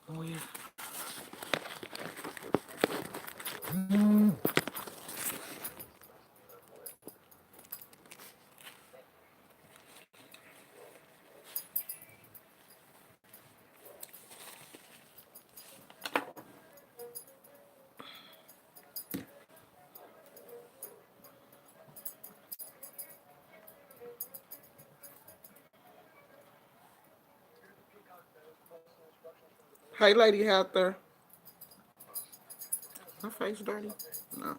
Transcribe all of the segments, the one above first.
Oh, yeah. Hey, Lady Heather. My face dirty? No.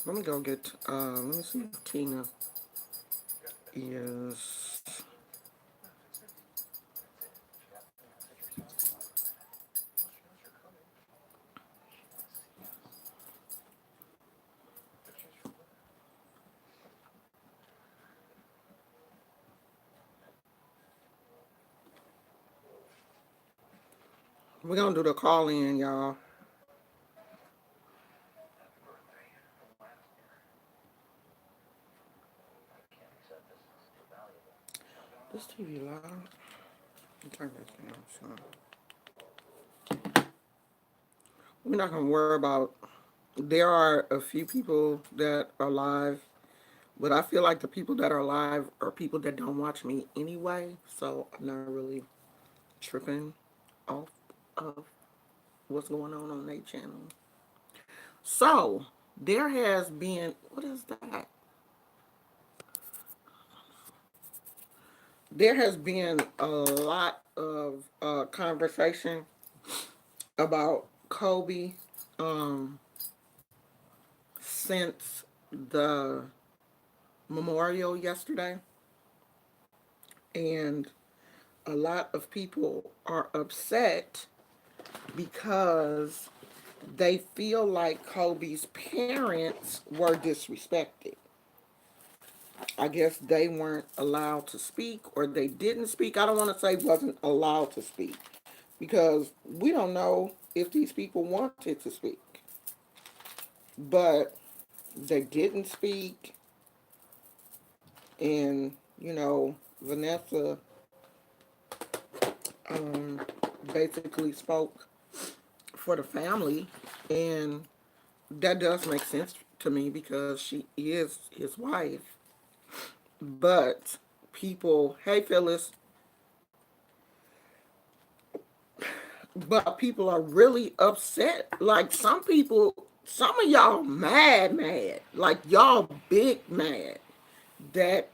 Let me go get, let me see if Tina is. We're gonna do the call in, y'all. This TV loud. Turn this down. So we're not gonna worry about. There are a few people that are live, but I feel like the people that are live are people that don't watch me anyway. So I'm not really tripping off of what's going on their channel. So there has been, what is that? There has been a lot of conversation about Kobe um, since the memorial yesterday, and a lot of people are upset because they feel like Kobe's parents were disrespected. I guess they weren't allowed to speak, or they didn't speak. I don't want to say wasn't allowed to speak, because we don't know if these people wanted to speak. But they didn't speak, and Vanessa um, basically spoke for the family, and that does make sense to me because she is his wife. But people, hey Phyllis, but people are really upset. Like some people, some of y'all mad, like y'all big mad that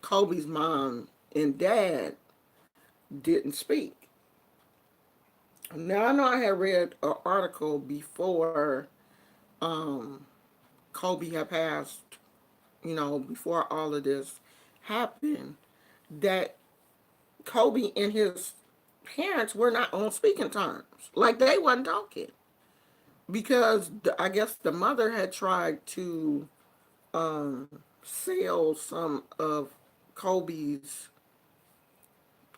Kobe's mom and dad didn't speak. Now I know I had read an article before um, Kobe had passed, before all of this happened, that Kobe and his parents were not on speaking terms. Like they wasn't talking because I guess the mother had tried to um, sell some of Kobe's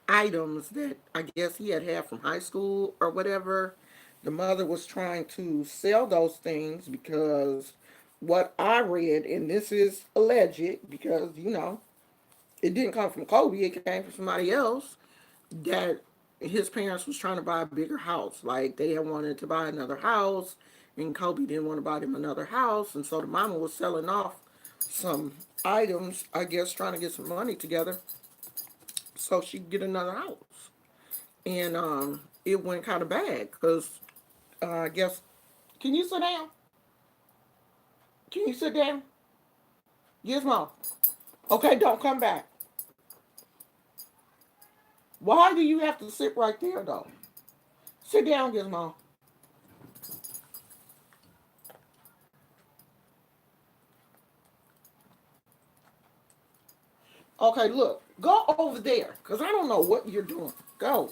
items that I guess he had from high school or whatever. The mother was trying to sell those things because what I read, and this is alleged because, it didn't come from Kobe, it came from somebody else, that his parents was trying to buy a bigger house. Like they had wanted to buy another house, and Kobe didn't want to buy them another house, and so the mama was selling off some items, I guess, trying to get some money together so she could get another house. And it went kind of bad because I guess. Can you sit down? Can you sit down? Gizmo. Okay, don't come back. Why do you have to sit right there though? Sit down, Gizmo. Okay, look, go over there because I don't know what you're doing. Go.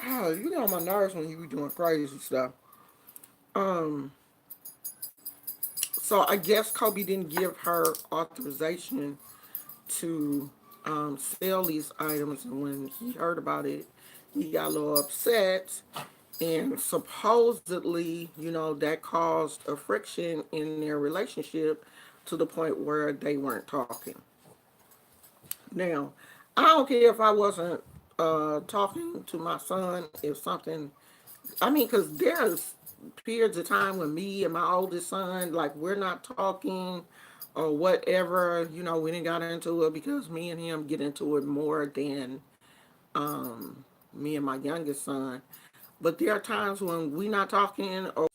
Oh, you get on my nerves when you be doing crazy stuff. Um, so I guess Kobe didn't give her authorization to sell these items, and when he heard about it, he got a little upset, and supposedly, that caused a friction in their relationship to the point where they weren't talking. Now, I don't care if I wasn't talking to my son if something. I mean, because there's periods of time when me and my oldest son, like, we're not talking or whatever. We didn't got into it because me and him get into it more than um, me and my youngest son. But there are times when we not talking, or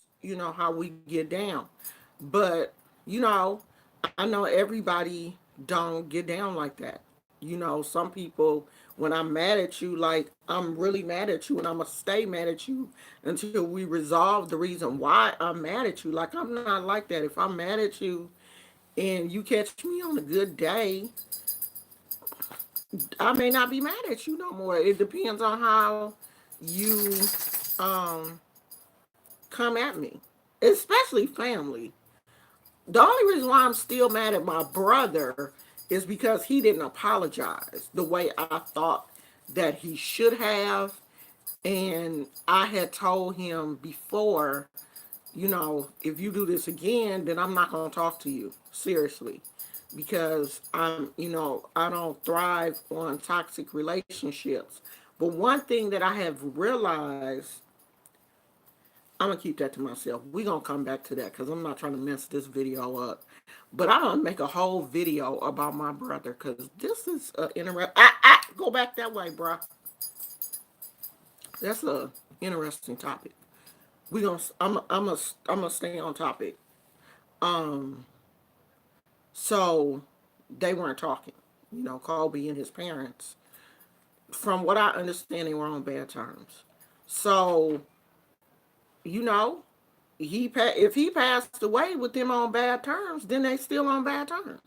how we get down. But you know, I know everybody don't get down like that. Some people, when I'm mad at you, like, I'm really mad at you, and I'm gonna stay mad at you until we resolve the reason why I'm mad at you. Like, I'm not like that. If I'm mad at you and you catch me on a good day, I may not be mad at you no more. It depends on how you um come at me, especially family. The only reason why I'm still mad at my brother is because he didn't apologize the way I thought that he should have. And I had told him before, if you do this again, then I'm not going to talk to you. Seriously. Because I don't thrive on toxic relationships. But one thing that I have realized, I'm gonna keep that to myself. We're gonna come back to that because I'm not trying to mess this video up. But I'm gonna make a whole video about my brother because this is interesting. Go back that way, bro. That's a interesting topic. We gonna I'm gonna stay on topic. Um, so they weren't talking. Kobe and his parents. From what I understand, they were on bad terms. So you know, if he passed away with them on bad terms, then they still on bad terms.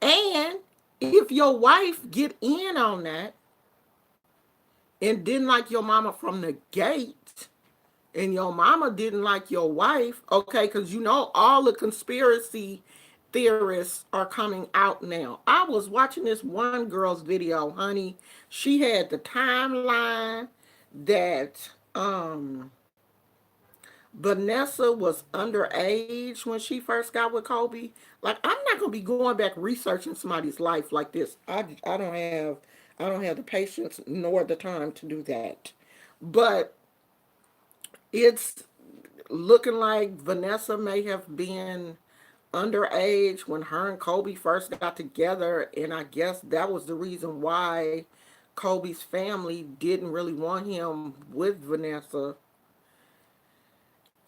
And if your wife get in on that and didn't like your mama from the gate, and your mama didn't like your wife, okay, because all the conspiracy theorists are coming out now. I was watching this one girl's video, honey. She had the timeline that Vanessa was underage when she first got with Kobe. Like, I'm not gonna be going back researching somebody's life like this. I don't have the patience nor the time to do that. But it's looking like Vanessa may have been underage when her and Kobe first got together, and I guess that was the reason why Kobe's family didn't really want him with Vanessa.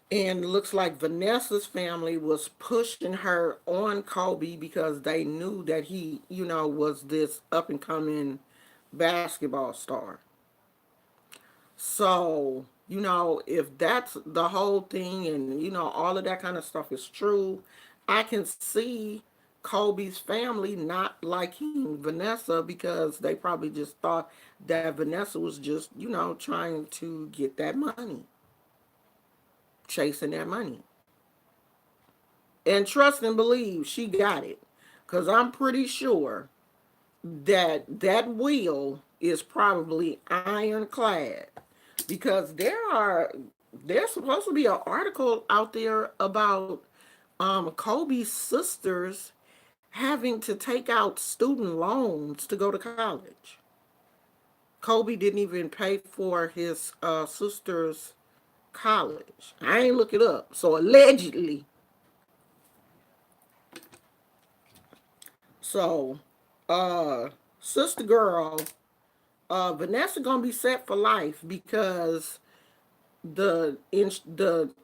And looks like Vanessa's family was pushing her on Kobe because they knew that he, was this up and coming basketball star. So, if that's the whole thing, and, all of that kind of stuff is true, I can see Kobe's family not liking Vanessa because they probably just thought that Vanessa was just, trying to get that money, chasing that money. And trust and believe she got it. Because I'm pretty sure that that will is probably ironclad. Because there's supposed to be an article out there about Kobe's sisters having to take out student loans to go to college. Kobe didn't even pay for his sister's college. I ain't look it up. So allegedly. So, uh, sister girl, Vanessa gonna be set for life because the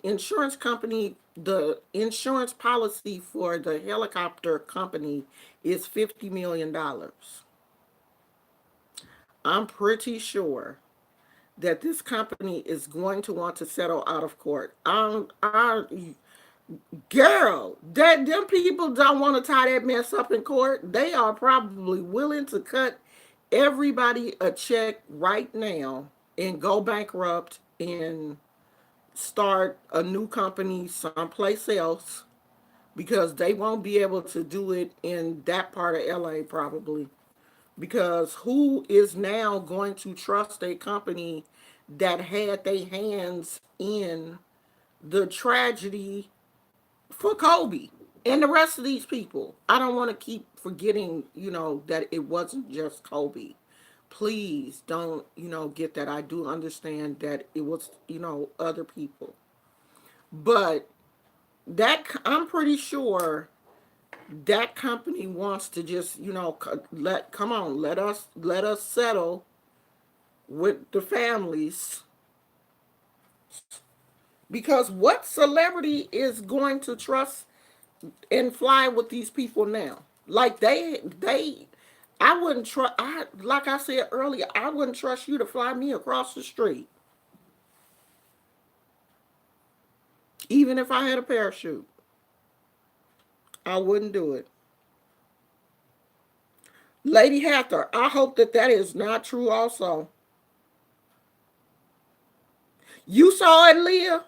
insurance company, the insurance policy for the helicopter company is $50 million. I'm pretty sure that this company is going to want to settle out of court. Girl, that them people don't want to tie that mess up in court. They are probably willing to cut everybody a check right now and go bankrupt and start a new company someplace else because they won't be able to do it in that part of LA probably. Because who is now going to trust a company that had their hands in the tragedy for Kobe and the rest of these people? I don't want to keep forgetting, that it wasn't just Kobe. Please don't, get that. I do understand that it was, other people. But I'm pretty sure that company wants to just, come on, let us settle with the families, because what celebrity is going to trust and fly with these people now? Like I wouldn't trust. Like I said earlier, I wouldn't trust you to fly me across the street, even if I had a parachute. I wouldn't do it. Lady Hathor, I hope that that is not true. Also, you saw it, Leah.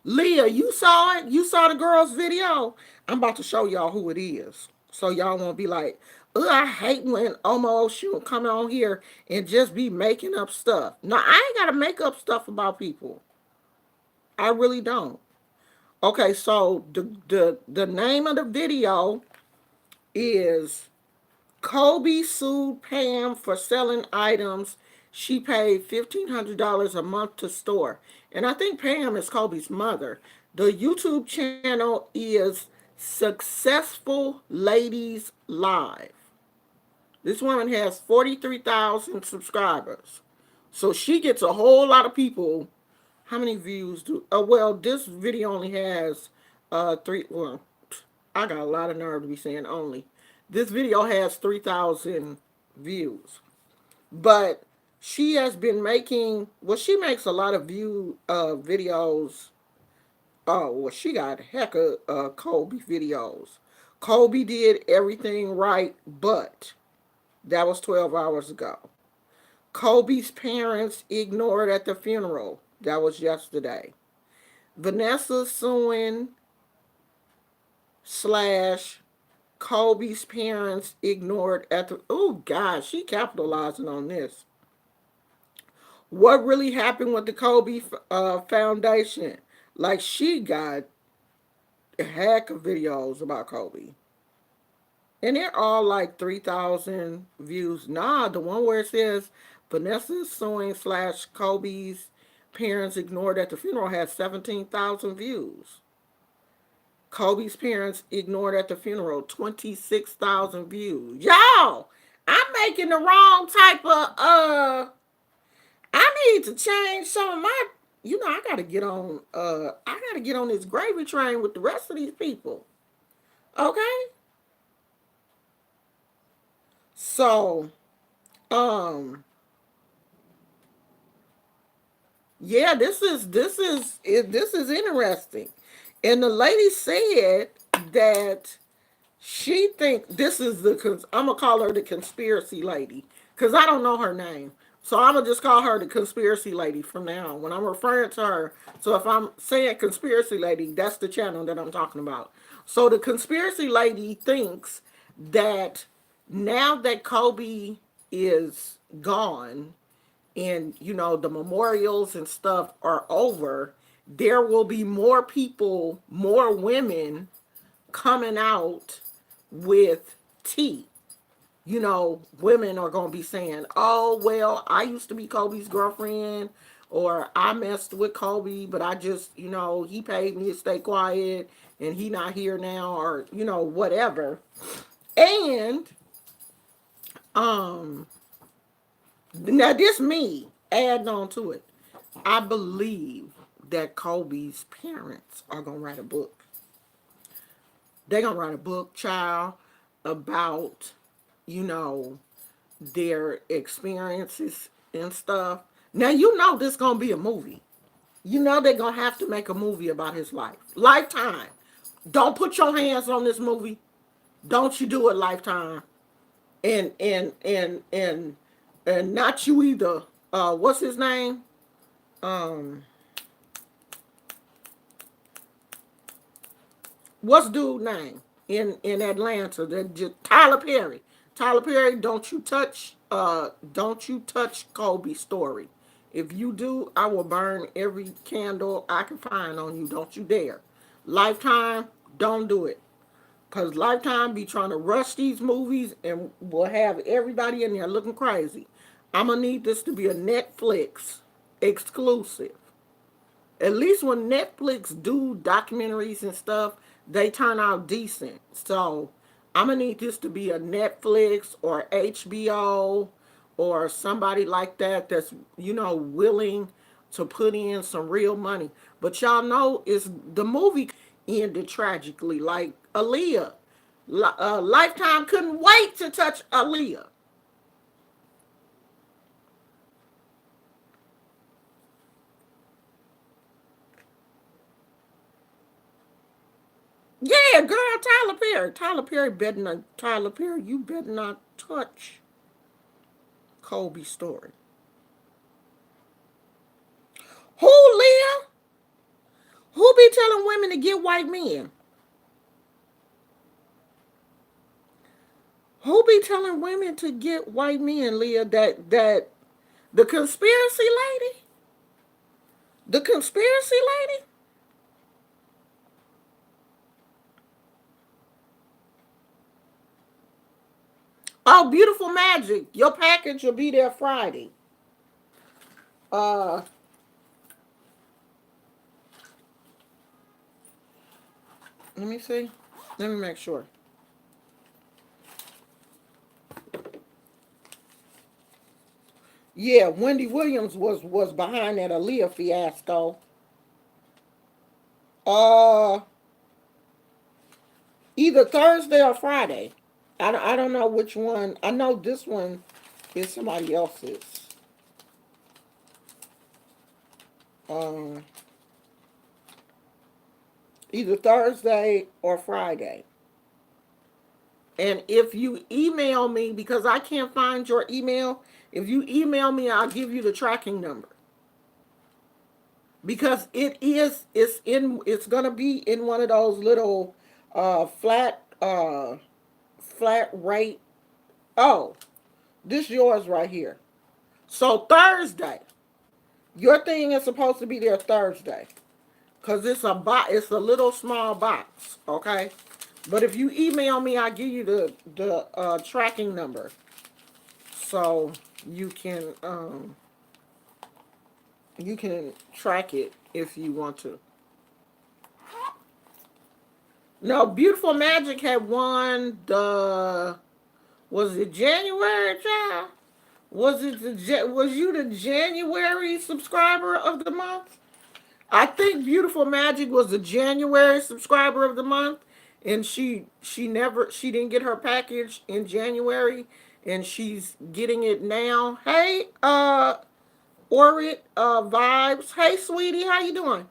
Leah, you saw it. You saw the girl's video. I'm about to show y'all who it is, so y'all won't be like, "Ugh, I hate when Omo Oshun come on here and just be making up stuff." No, I ain't gotta make up stuff about people. I really don't. Okay, so the name of the video is Kobe sued Pam for selling items she paid $1,500 a month to store. And I think Pam is Kobe's mother. The YouTube channel is Successful Ladies Live. This woman has 43,000 subscribers. So she gets a whole lot of people. How many views do? Well, this video only has three. Well, I got a lot of nerve to be saying only. This video has 3,000 views, but she has been making. Well, she makes a lot of videos. Oh, well, she got a heck of Kobe videos. Kobe did everything right, but that was 12 hours ago. Kobe's parents ignored at the funeral. That was yesterday. Vanessa suing slash Kobe's parents ignored at the. Oh, God, she capitalizing on this. What really happened with the Kobe Foundation? Like, she got a heck of videos about Kobe. And they're all like 3,000 views. Nah, the one where it says Vanessa suing slash Kobe's parents ignored at the funeral has 17,000 views. Kobe's parents ignored at the funeral, 26,000 views. Y'all, I'm making the wrong type of I need to change some of my, I gotta get on this gravy train with the rest of these people. Okay? So, um yeah, this is interesting. And the lady said that she think this is I'm gonna call her the conspiracy lady because I don't know her name, so I'm gonna just call her the conspiracy lady from now on when I'm referring to her. So if I'm saying conspiracy lady, that's the channel that I'm talking about. So the conspiracy lady thinks that now that Kobe is gone and the memorials and stuff are over, there will be more people, more women coming out with tea. Women are going to be saying, "Oh, well, I used to be Kobe's girlfriend," or "I messed with Kobe, but I just, he paid me to stay quiet and he not here now," or, whatever. And um now this me adding on to it. I believe that Kobe's parents are going to write a book. They're going to write a book, child, about, you know, their experiences and stuff. Now, this going to be a movie. They're going to have to make a movie about his life. Lifetime. Don't put your hands on this movie. Don't you do it, Lifetime. And not you either. What's his name? Um, what's dude name in Atlanta? Tyler Perry. Tyler Perry, don't you touch Kobe's story. If you do, I will burn every candle I can find on you. Don't you dare. Lifetime, don't do it. Because Lifetime be trying to rush these movies and will have everybody in there looking crazy. I'm going to need this to be a Netflix exclusive. At least when Netflix do documentaries and stuff, they turn out decent. So I'm gonna need this to be a Netflix or HBO or somebody like that that's willing to put in some real money. But y'all know is the movie ended tragically, like Aaliyah. Lifetime couldn't wait to touch Aaliyah. Yeah, girl, Tyler Perry. Tyler Perry, you better not touch Kobe's story. Who, Leah? Who be telling women to get white men? Who be telling women to get white men, Leah? That the conspiracy lady? The conspiracy lady? Oh, beautiful magic. Your package will be there Friday. Uh, let me see. Let me make sure. Yeah, Wendy Williams was behind that Aaliyah fiasco. Uh, Either Thursday or Friday. I don't know which one. I know this one is somebody else's. Um, Either Thursday or Friday. And if you email me, because I can't find your email, if you email me, I'll give you the tracking number. Because it's gonna be in one of those little flat rate. Oh, this yours right here. So Thursday, your thing is supposed to be there Thursday. Cause it's a little small box, okay? But if you email me, I'll give you the tracking number, so you can um you can track it if you want to. No, Beautiful Magic had won the was it January, child? Was you the January subscriber of the month? I think Beautiful Magic was the January subscriber of the month, and she didn't get her package in January, and she's getting it now. Hey, Orit, Vibes. Hey, sweetie, how you doing?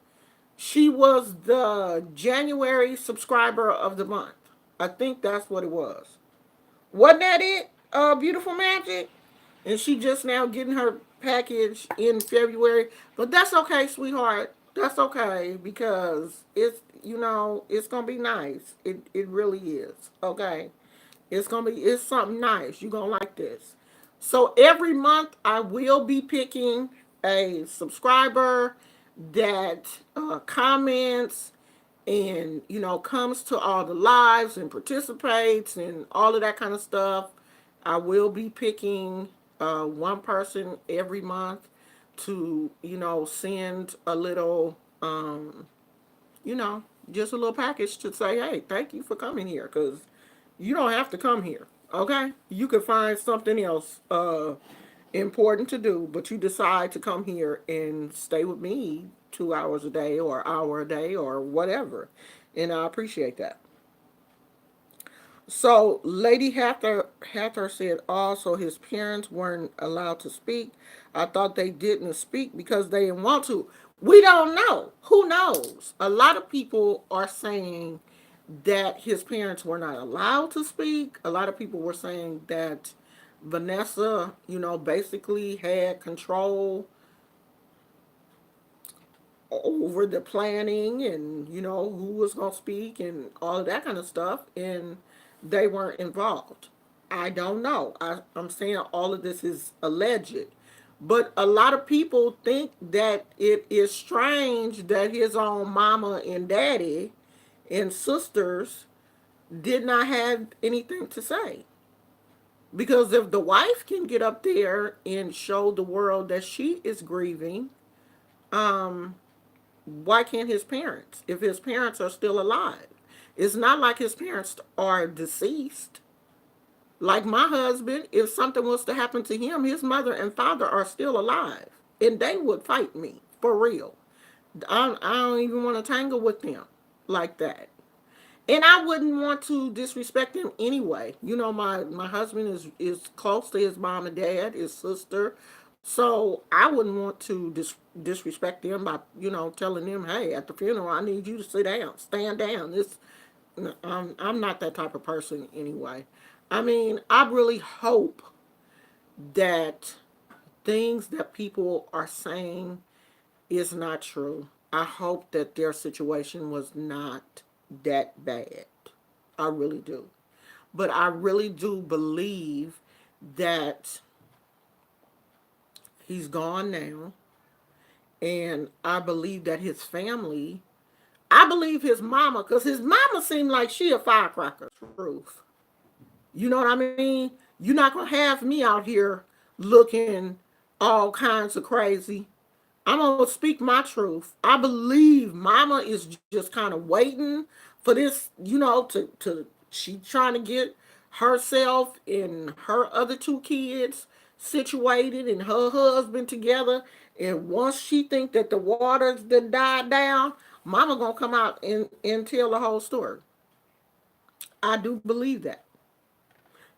She was the January subscriber of the month. I think that's what it was. Wasn't that it? Beautiful Magic, and she just now getting her package in February. But that's okay, sweetheart. That's okay because it's gonna be nice. It really is. Okay. It's something nice. You're gonna like this. So every month I will be picking a subscriber that comments and comes to all the lives and participates and all of that kind of stuff. I will be picking one person every month to send a little you know just a little package to say, hey, thank you for coming here, because you don't have to come here. Okay, you could find something else important to do, but you decide to come here and stay with me 2 hours a day or hour a day or whatever, and I appreciate that. So Lady Hathor said also his parents weren't allowed to speak. I thought they didn't speak because they didn't want to. We don't know. Who knows? A lot of people are saying that his parents were not allowed to speak. A lot of people were saying that Vanessa, basically had control over the planning and who was going to speak and all of that kind of stuff, and they weren't involved. I don't know. I'm saying all of this is alleged, but a lot of people think that it is strange that his own mama and daddy and sisters did not have anything to say. Because if the wife can get up there and show the world that she is grieving, um, why can't his parents? If his parents are still alive, it's not like his parents are deceased. Like my husband, if something was to happen to him, his mother and father are still alive, and they would fight me for real. I don't even want to tangle with them like that. And I wouldn't want to disrespect him anyway. You know, my husband is close to his mom and dad, his sister, so I wouldn't want to disrespect them by telling them, hey, at the funeral, I need you to sit down, stand down. This, I'm not that type of person anyway. I mean, I really hope that things that people are saying is not true. I hope that their situation was not that bad. I really do. But I really do believe that he's gone now. And I believe that his family, I believe his mama, because his mama seemed like she a firecracker. Truth. You know what I mean? You're not going to have me out here looking all kinds of crazy. I'm gonna speak my truth. I believe Mama is just kind of waiting for this, to she trying to get herself and her other two kids situated and her husband together. And once she think that the waters that died down, Mama gonna come out and tell the whole story. I do believe that.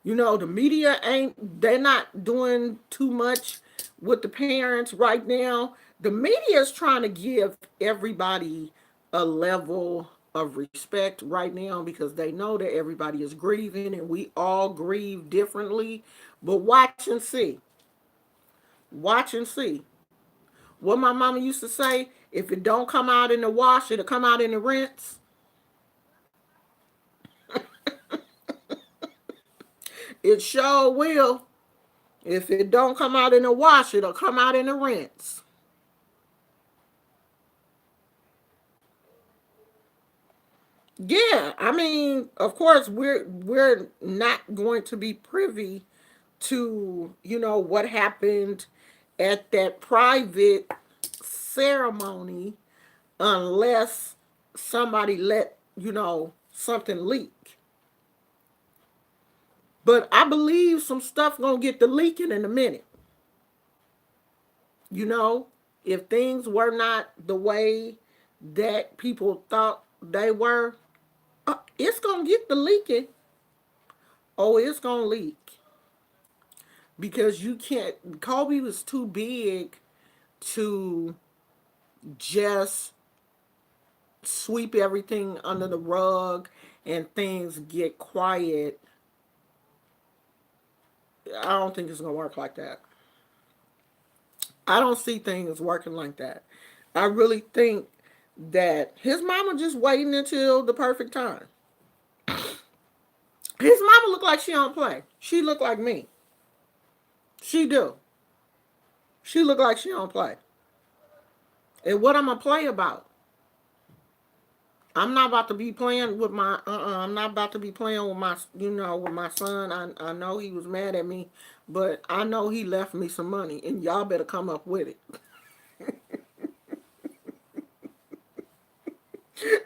The media ain't, they're not doing too much with the parents right now. The media is trying to give everybody a level of respect right now because they know that everybody is grieving and we all grieve differently. But watch and see. Watch and see. What my mama used to say, if it don't come out in the wash, it'll come out in the rinse. It sure will. If it don't come out in the wash, it'll come out in the rinse. Yeah, I mean, of course, we're not going to be privy to what happened at that private ceremony unless somebody let something leak. But I believe some stuff gonna get the leaking in a minute. You know, if things were not the way that people thought they were, it's gonna get the leaking. Oh, it's gonna leak because you can't. Kobe was too big to just sweep everything under the rug and things get quiet. I don't think it's gonna work like that. I don't see things working like that. I really think that his mama just waiting until the perfect time. His mama look like she don't play. She look like me. She do. She look like she don't play. And what I'm gonna play about? I'm not about to be playing with my. I'm not about to be playing with my. With my son. I know he was mad at me, but I know he left me some money, and y'all better come up with it.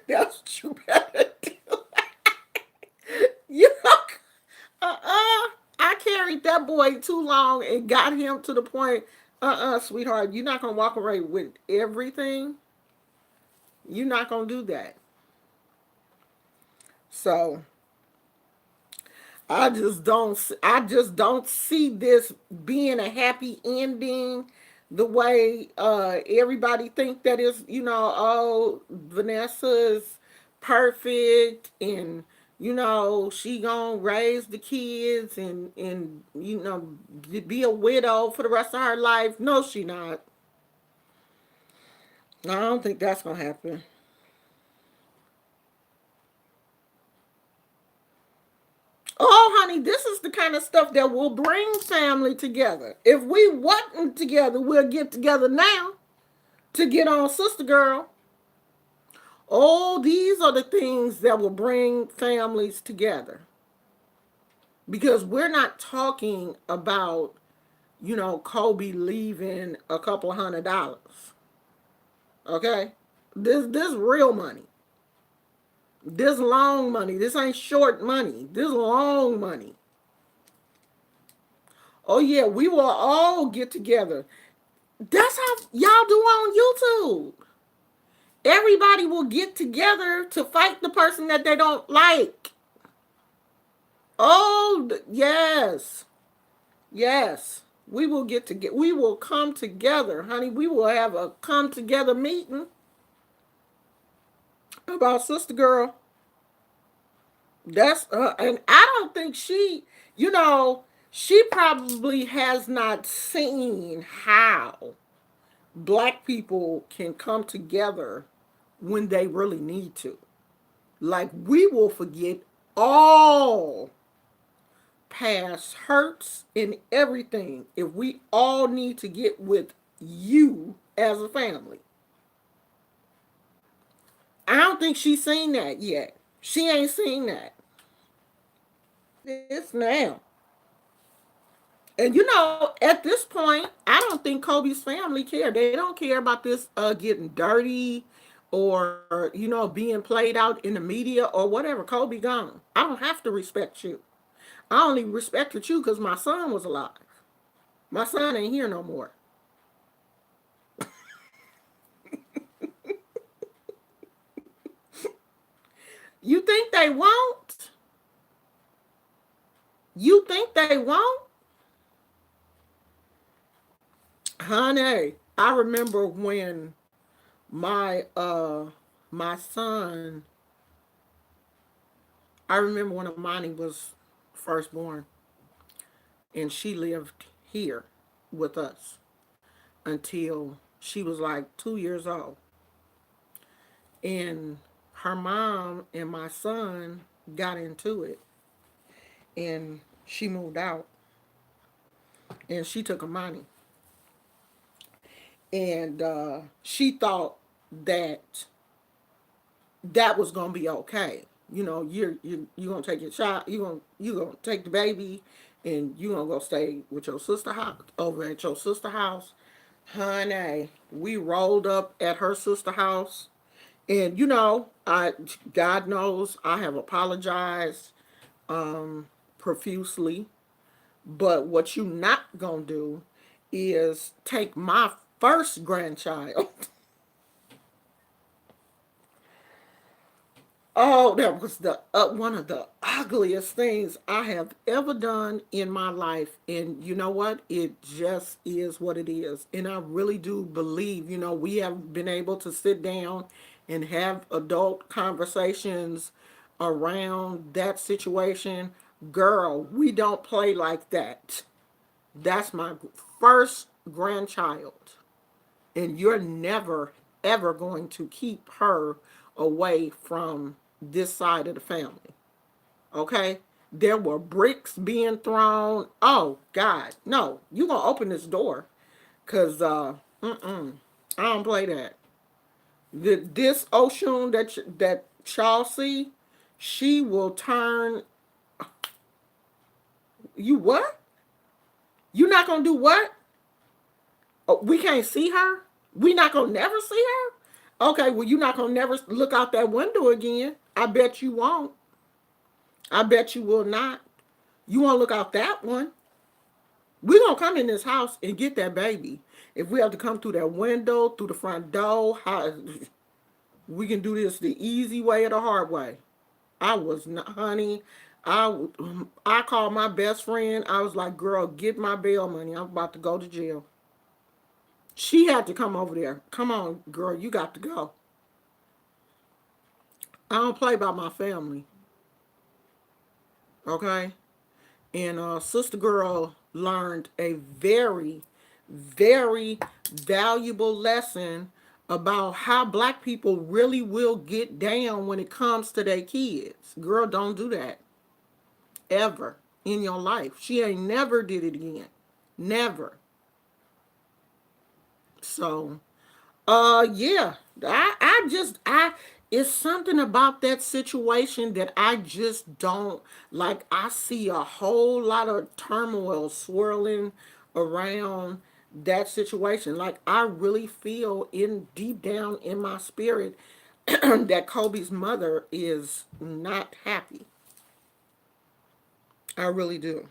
That's what you better do. You know, I carried that boy too long and got him to the point. Sweetheart, you're not gonna walk away with everything. You're not gonna do that. So I just don't see this being a happy ending the way everybody think that is, oh, Vanessa is perfect and she gonna raise the kids and be a widow for the rest of her life. No, she not. I don't think that's gonna happen. Oh, honey, this is the kind of stuff that will bring family together. If we wasn't together, we'll get together now to get on Sister Girl. Oh, these are the things that will bring families together. Because we're not talking about, Kobe leaving a couple $100. Okay? This real money. This long money. This ain't short money. This long money. Oh yeah, we will all get together. That's how y'all do on YouTube. Everybody will get together to fight the person that they don't like. Oh yes, yes. We will get to get. We will come together, honey. We will have a come together meeting about sister girl. And I don't think you know, she probably has not seen how black people can come together when they really need to. Like, we will forget all past hurts and everything if we all need to get with you as a family. I don't think she's seen that yet. She ain't seen that. It's now. And at this point, I don't think Kobe's family care. They don't care about this getting dirty or being played out in the media or whatever. Kobe gone. I don't have to respect you. I only respected you because my son was alive. My son ain't here no more. You think they won't? You think they won't? Honey, I remember when my son, I remember when Amani was first born and she lived here with us until she was like 2 years old. And her mom and my son got into it and she moved out and she took Amani. And she thought that that was gonna be okay. You're gonna take your child, you gonna take the baby, and you gonna go stay with your sister house over at your sister house, honey. We rolled up at her sister house, and I God knows I have apologized profusely, but what you not gonna do is take my first grandchild. Oh, that was the one of the ugliest things I have ever done in my life. And you know what? It just is what it is. And I really do believe, we have been able to sit down and have adult conversations around that situation. Girl, we don't play like that. That's my first grandchild. And you're never, ever going to keep her away from this side of the family. Okay? There were bricks being thrown. Oh, God. No, you going to open this door. Because, I don't play that. This Oshun that y'all see, she will turn. You what? You not going to do what? Oh, we can't see her? We not going to never see her? Okay, well, you're not going to never look out that window again. I bet you won't. I bet you will not. You want to look out that one. We're going to come in this house and get that baby. If we have to come through that window, through the front door, we can do this the easy way or the hard way. I was not, honey. I called my best friend. I was like, girl, get my bail money. I'm about to go to jail. She had to come over there. Come on, girl, you got to go. I don't play by my family. Okay? And Sister Girl learned a very, very valuable lesson about how black people really will get down when it comes to their kids. Girl, don't do that ever in your life. She ain't never did it again. Never. So, yeah. I It's something about that situation that I just don't like. I see a whole lot of turmoil swirling around that situation. Like, I really feel in deep down in my spirit that Kobe's mother is not happy. I really do.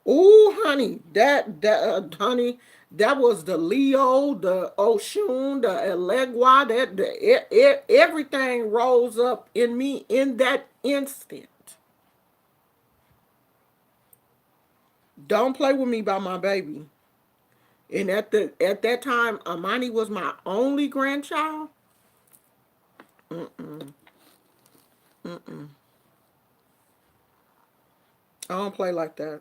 Oh, honey, honey, that was the Leo, the Oshun, the Elegua. Everything rose up in me in that instant. Don't play with me about my baby. And at that time, Amani was my only grandchild. Mm-mm, mm-mm. I don't play like that,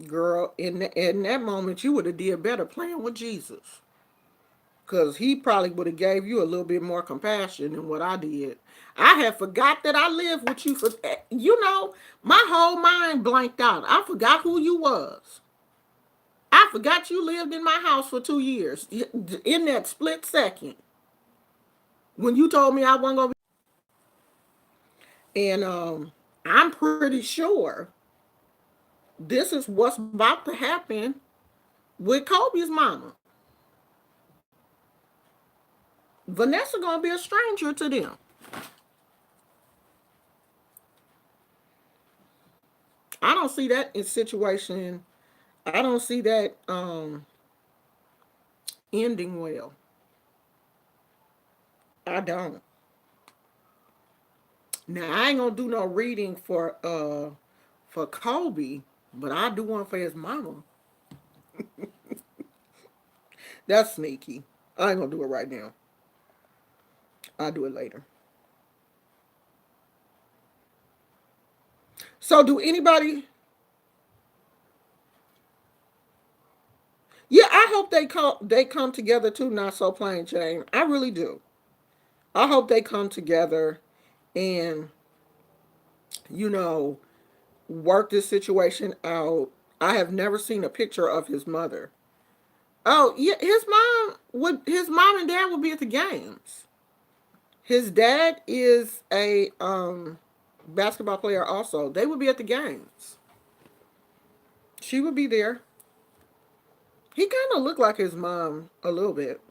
girl. In that moment, you would have did better playing with Jesus. Because he probably would have gave you a little bit more compassion than what I did. I had forgot that I lived with you for, my whole mind blanked out. I forgot who you was. I forgot you lived in my house for 2 years. In that split second, when you told me I wasn't gonna be, and I'm pretty sure this is what's about to happen with Kobe's mama. Vanessa gonna be a stranger to them. I don't see that in situation. I don't see that ending well. I don't. Now I ain't gonna do no reading for Kobe, but I do one for his mama. That's sneaky. I ain't gonna do it right now. I'll do it later. So do anybody? Yeah, I hope they come together too. Not so plain Jane. I really do. I hope they come together and you know work this situation out. I have never seen a picture of his mother. Oh yeah, his mom and dad would be at the games. His dad is a basketball player also. They would be at the games. She would be there. He kind of looked like his mom a little bit.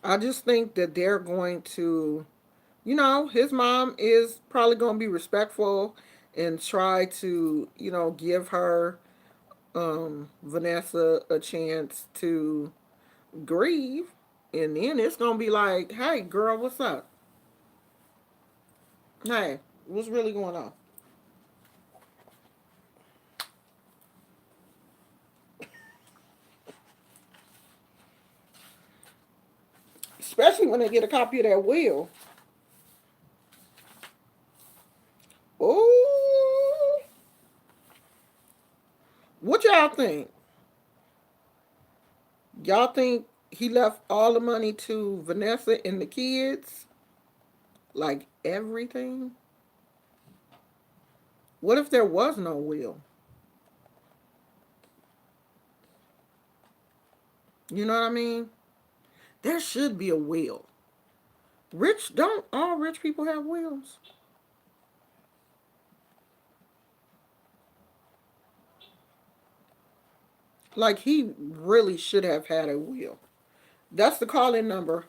I just think that they're going to, his mom is probably going to be respectful and try to, give her Vanessa a chance to grieve, and then it's gonna be like, "Hey, girl, what's up? Hey, what's really going on?" Especially when they get a copy of that will. Oh, what y'all think? Y'all think he left all the money to Vanessa and the kids? Like everything? What if there was no will? You know what I mean? There should be a will. Don't all rich people have wills? Like he really should have had a will. That's the call-in number.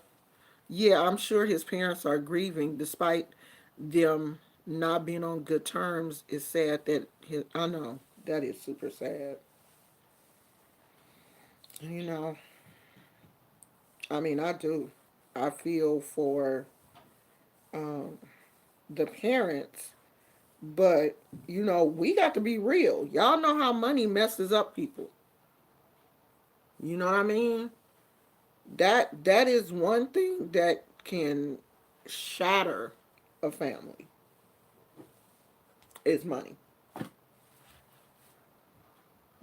Yeah, I'm sure his parents are grieving despite them not being on good terms. It's sad that I know that is super sad. You know, I mean, I do. I feel for um, the parents, but we got to be real. Y'all know how money messes up people. You know what I mean? That is one thing that can shatter a family is money.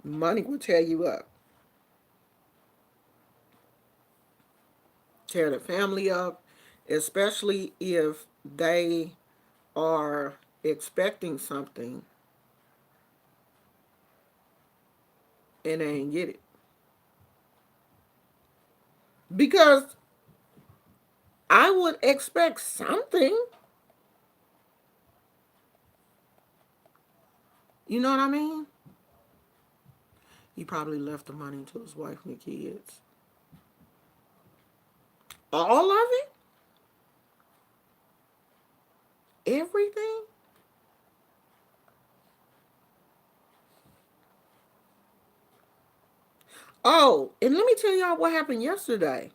Money will tear you up, tear the family up, especially if they are expecting something and they ain't get it. Because I would expect something. You know what I mean? He probably left the money to his wife and the kids. All of it? Everything? Oh, and let me tell y'all what happened yesterday.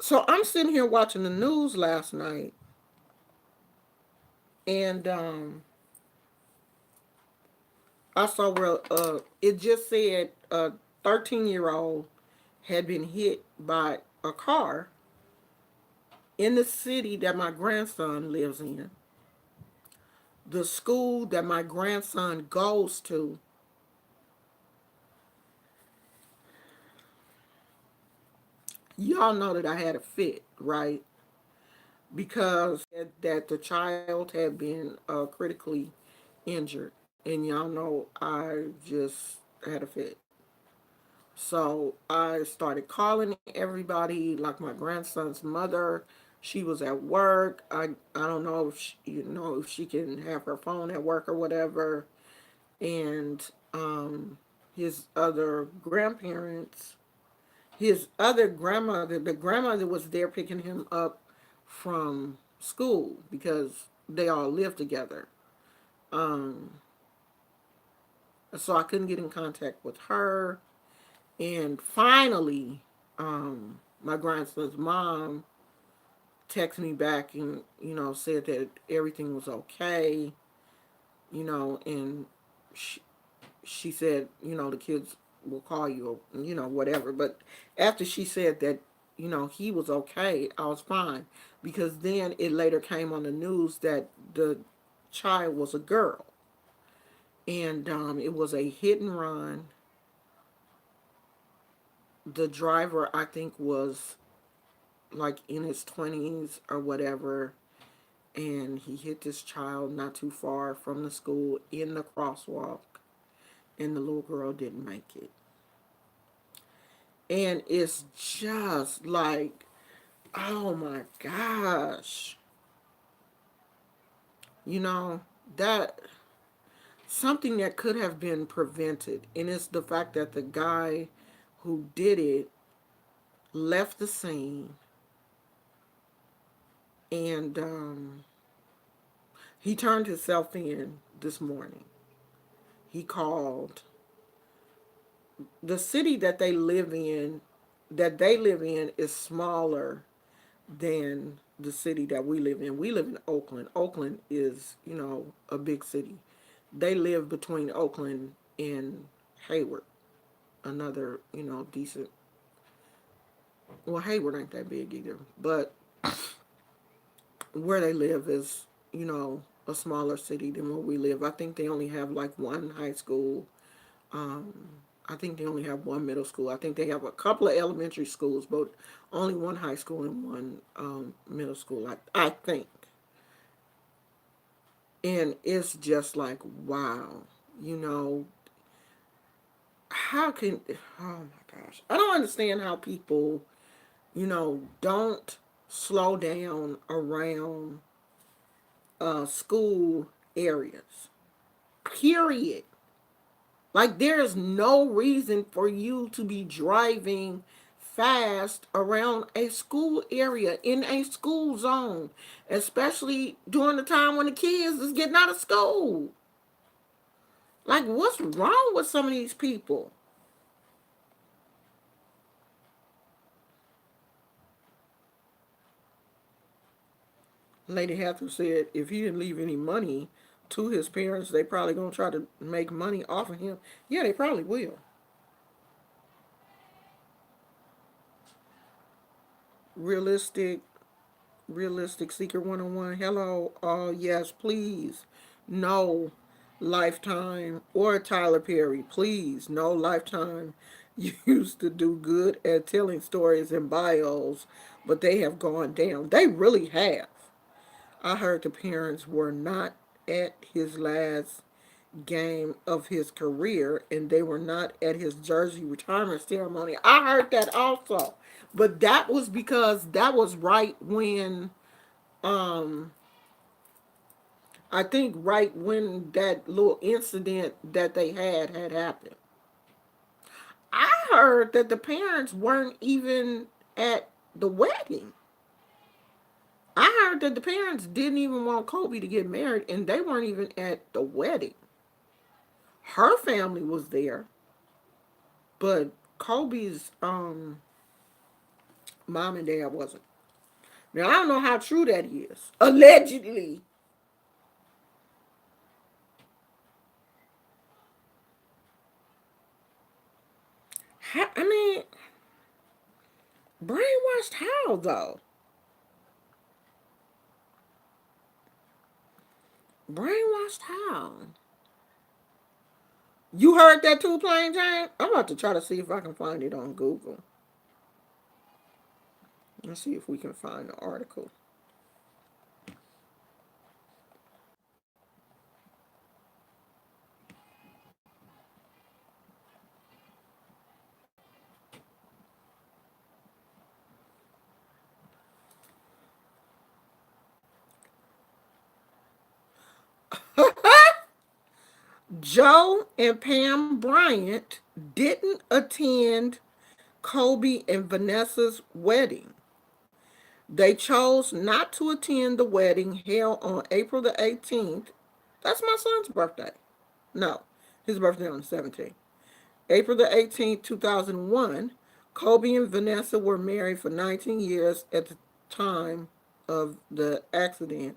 So I'm sitting here watching the news last night, and I saw where it just said a 13-year-old had been hit by a car in the city that my grandson lives in, the school that my grandson goes to. Y'all know that I had a fit, right? Because that the child had been critically injured, and y'all know I just had a fit. So I started calling everybody, like my grandson's mother. She was at work. I don't know if if she can have her phone at work or whatever. And his other grandparents, his other grandmother, the grandmother was there picking him up from school because they all live together. Um, so I couldn't get in contact with her. And finally, my grandson's mom texted me back and, said that everything was okay, and she, she said, the kids will call you, or, whatever. But after she said that, he was okay, I was fine. Because then it later came on the news that the child was a girl. And it was a hit and run. The driver, I think, was like in his 20s or whatever, and he hit this child not too far from the school in the crosswalk, and the little girl didn't make it. And it's just like, oh my gosh, you know, that something that could have been prevented. And it's the fact that the guy who did it left the scene, and he turned himself in this morning. He called the city that they live in is smaller than the city that we live in. We live in Oakland. Oakland is, a big city. They live between Oakland and Hayward, another, decent. Well, Hayward ain't that big either, but where they live is, a smaller city than where we live. I think they only have like one high school. Um, I think they only have one middle school. I think they have a couple of elementary schools, but only one high school and one middle school, I think. And it's just like, wow, you know, how can, oh my gosh. I don't understand how people, don't slow down around school areas, period. Like, there is no reason for you to be driving fast around a school area in a school zone, especially during the time when the kids is getting out of school. Like, what's wrong with some of these people? Lady Hathor said if he didn't leave any money to his parents, they probably gonna try to make money off of him. Yeah, they probably will. Realistic Realistic Seeker 101. Hello. Yes, please. No Lifetime or Tyler Perry. Please. No Lifetime. used to do good at telling stories in bios, but they have gone down. They really have. I heard the parents were not at his last game of his career and they were not at his jersey retirement ceremony. I heard that also. But that was because that was right when um I think right when that little incident that they had happened. I heard that the parents weren't even at the wedding. I heard that the parents didn't even want Kobe to get married and they weren't even at the wedding. Her family was there, but Kobe's mom and dad wasn't. Now I don't know how true that is. Allegedly. I mean, brainwashed how though? Brainwashed how? You heard that too, Plain Jane? I'm about to try to see if I can find it on Google. Let's see if we can find the article. Joe and Pam Bryant didn't attend Kobe and Vanessa's wedding. They chose not to attend the wedding held on April the 18th. That's my son's birthday. No, his birthday on the 17th. April the 18th, 2001. Kobe and Vanessa were married for 19 years at the time of the accident.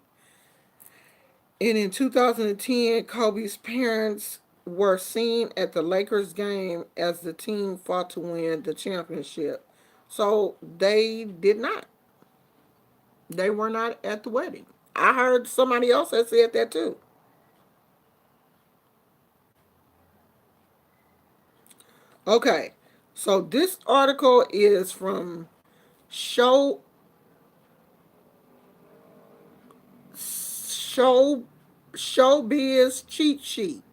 And in 2010, Kobe's parents were seen at the Lakers game as the team fought to win the championship. So they did not. They were not at the wedding. I heard somebody else that said that too. Okay, so this article is from Show Show Showbiz Cheat Sheet.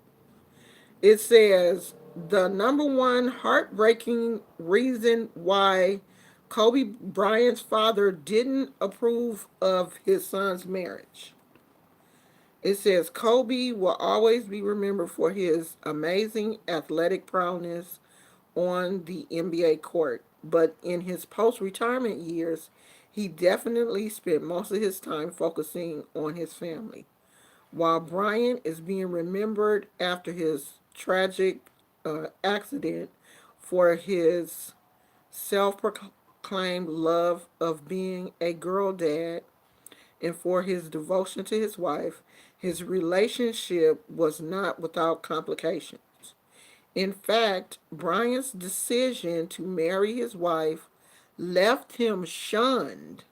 It says the number one heartbreaking reason why Kobe Bryant's father didn't approve of his son's marriage. It says Kobe will always be remembered for his amazing athletic prowess on the NBA court, but in his post retirement years, he definitely spent most of his time focusing on his family. While Bryant is being remembered after his tragic accident for his self proclaimed love of being a girl dad and for his devotion to his wife, his relationship was not without complications. In fact, Bryant's decision to marry his wife left him shunned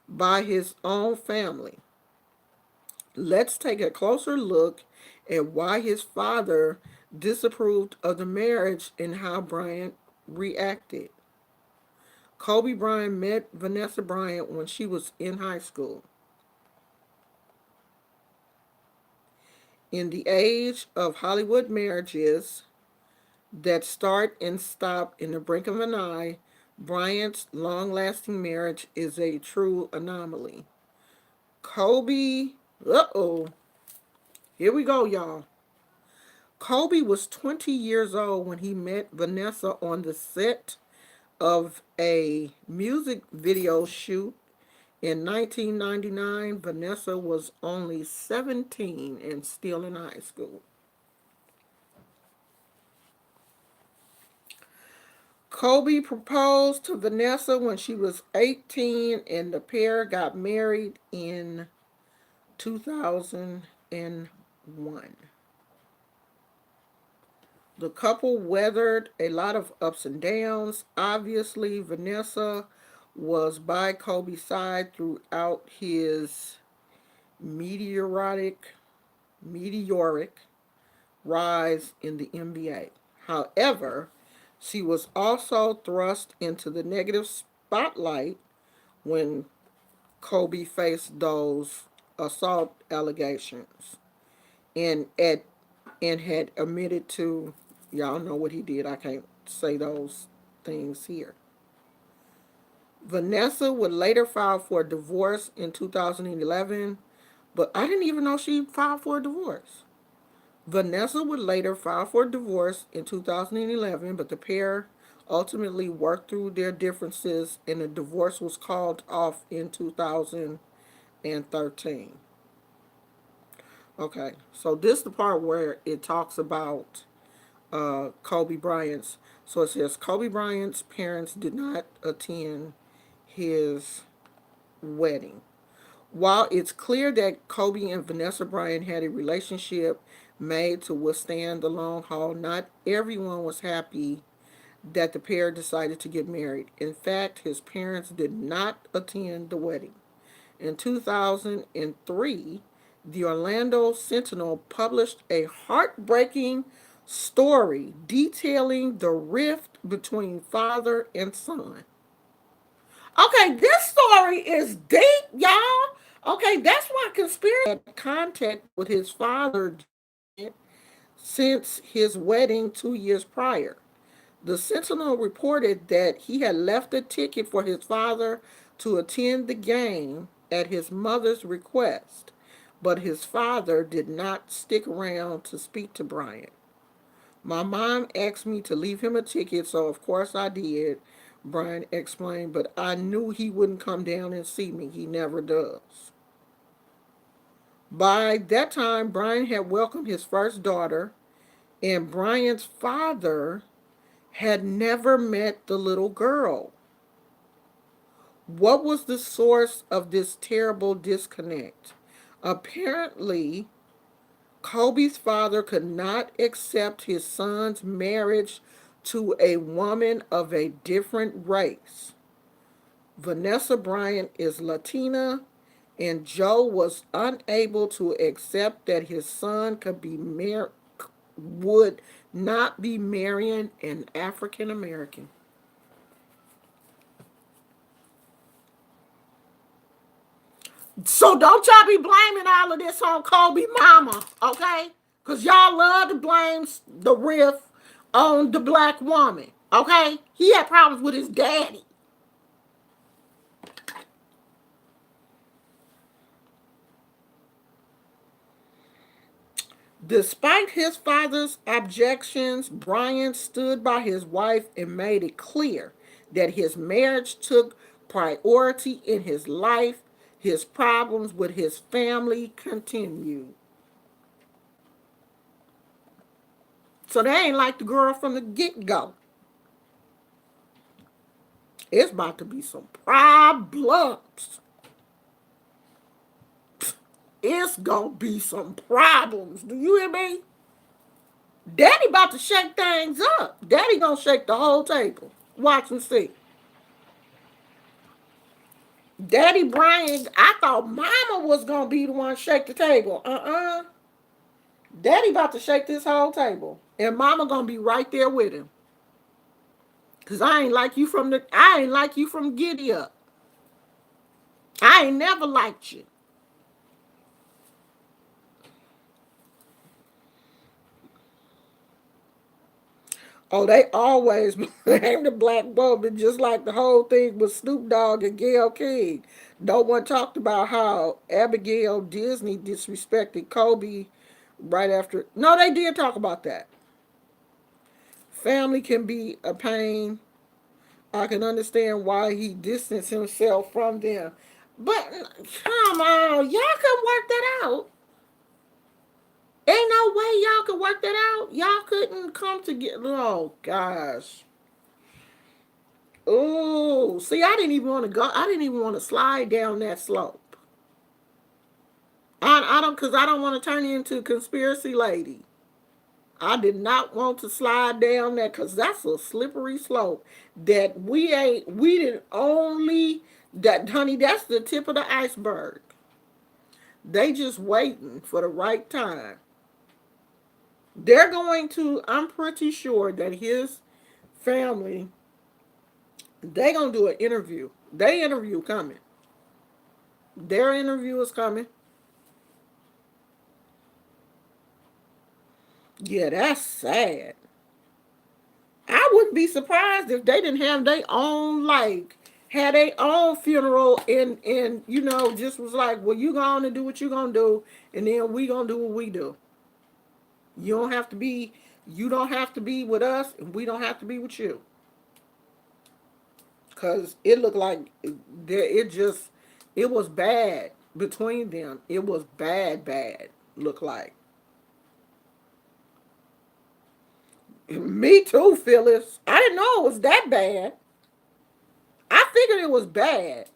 by his own family. Let's take a closer look at why his father disapproved of the marriage and how Bryant reacted. Kobe Bryant met Vanessa Bryant when she was in high school. In the age of Hollywood marriages that start and stop in the brink of an eye, Bryant's long lasting marriage is a true anomaly. Kobe, here we go, y'all. Kobe was 20 years old when he met Vanessa on the set of a music video shoot. In 1999, Vanessa was only 17 and still in high school. Kobe proposed to Vanessa when she was 18, and the pair got married in 2001. The couple weathered a lot of ups and downs. Obviously, Vanessa was by Kobe's side throughout his meteoric meteoric rise in the NBA. However, She was also thrust into the negative spotlight when Kobe faced those assault allegations and at and had admitted to, y'all know what he did. I can't say those things here. Vanessa would later file for divorce in 2011, but I didn't even know she filed for a divorce. Vanessa would later file for divorce in 2011, but the pair ultimately worked through their differences and the divorce was called off in 2013. Okay, so this is the part where it talks about Kobe Bryant's. So it says Kobe Bryant's parents did not attend his wedding. While it's clear that Kobe and Vanessa Bryant had a relationship made to withstand the long haul, not everyone was happy that the pair decided to get married. In fact, his parents did not attend the wedding. In 2003, the Orlando Sentinel published a heartbreaking story detailing the rift between father and son. Okay, this story is deep, y'all. Okay, that's why conspiracy had contact with his father since his wedding 2 years prior. The Sentinel reported that he had left a ticket for his father to attend the game at his mother's request, but his father did not stick around to speak to Bryant. My mom asked me to leave him a ticket, so of course I did, Bryant explained, but I knew he wouldn't come down and see me. He never does. By that time, Bryant had welcomed his first daughter, and Bryant's father had never met the little girl. What was the source of this terrible disconnect? Apparently, Kobe's father could not accept his son's marriage to a woman of a different race. Vanessa Bryant is Latina, and Joe was unable to accept that his son would not be marrying an African American. So don't y'all be blaming all of this on Kobe mama, okay? Because y'all love to blame the riff on the black woman, okay? He had problems with his daddy. Despite his father's objections, Brian stood by his wife and made it clear that his marriage took priority in his life. His problems with his family continued. So they ain't like the girl from the get go. It's about to be some problems. It's gonna be some problems. Do you hear me? Daddy about to shake things up. Daddy gonna shake the whole table. Watch and see. Daddy Brian, I thought Mama was gonna be the one to shake the table. Daddy about to shake this whole table, and Mama gonna be right there with him. Cause I ain't like you from giddy up. I ain't never liked you. Oh, they always blame the black woman, just like the whole thing with Snoop Dogg and Gayle King. No one talked about how Abigail Disney disrespected Kobe right after. No, they did talk about that. Family can be a pain. I can understand why he distanced himself from them. But come on, y'all can work that out. Ain't no way y'all could work that out. Y'all couldn't come together. Oh gosh. Oh, see, I didn't even want to go. I didn't even want to slide down that slope. I don't, cause I don't want to turn into a conspiracy lady. I did not want to slide down that, cause that's a slippery slope. That we ain't. We didn't only that, honey. That's the tip of the iceberg. They just waiting for the right time. They're going to. I'm pretty sure that his family, they gonna do an interview. They interview coming. Their interview is coming. Yeah, that's sad. I wouldn't be surprised if they didn't have their own, like, had their own funeral, and just was like, well, you gonna do what you gonna do, and then we gonna do what we do. You don't have to be you don't have to be with us, and we don't have to be with you. Cause it looked like it was bad between them. It was bad, bad. Looked like. Me too, Phyllis. I didn't know it was that bad. I figured it was bad,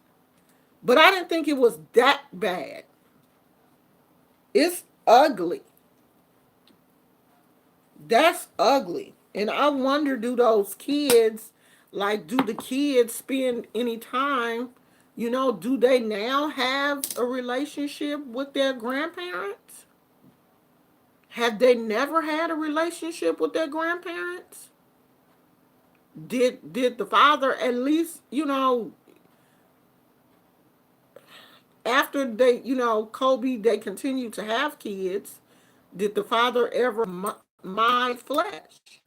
but I didn't think it was that bad. It's ugly. That's ugly. And I wonder, do the kids spend any time, do they now have a relationship with their grandparents? Have they never had a relationship with their grandparents? Did the father, at least, after Kobe, they continued to have kids, did the father ever mind flesh?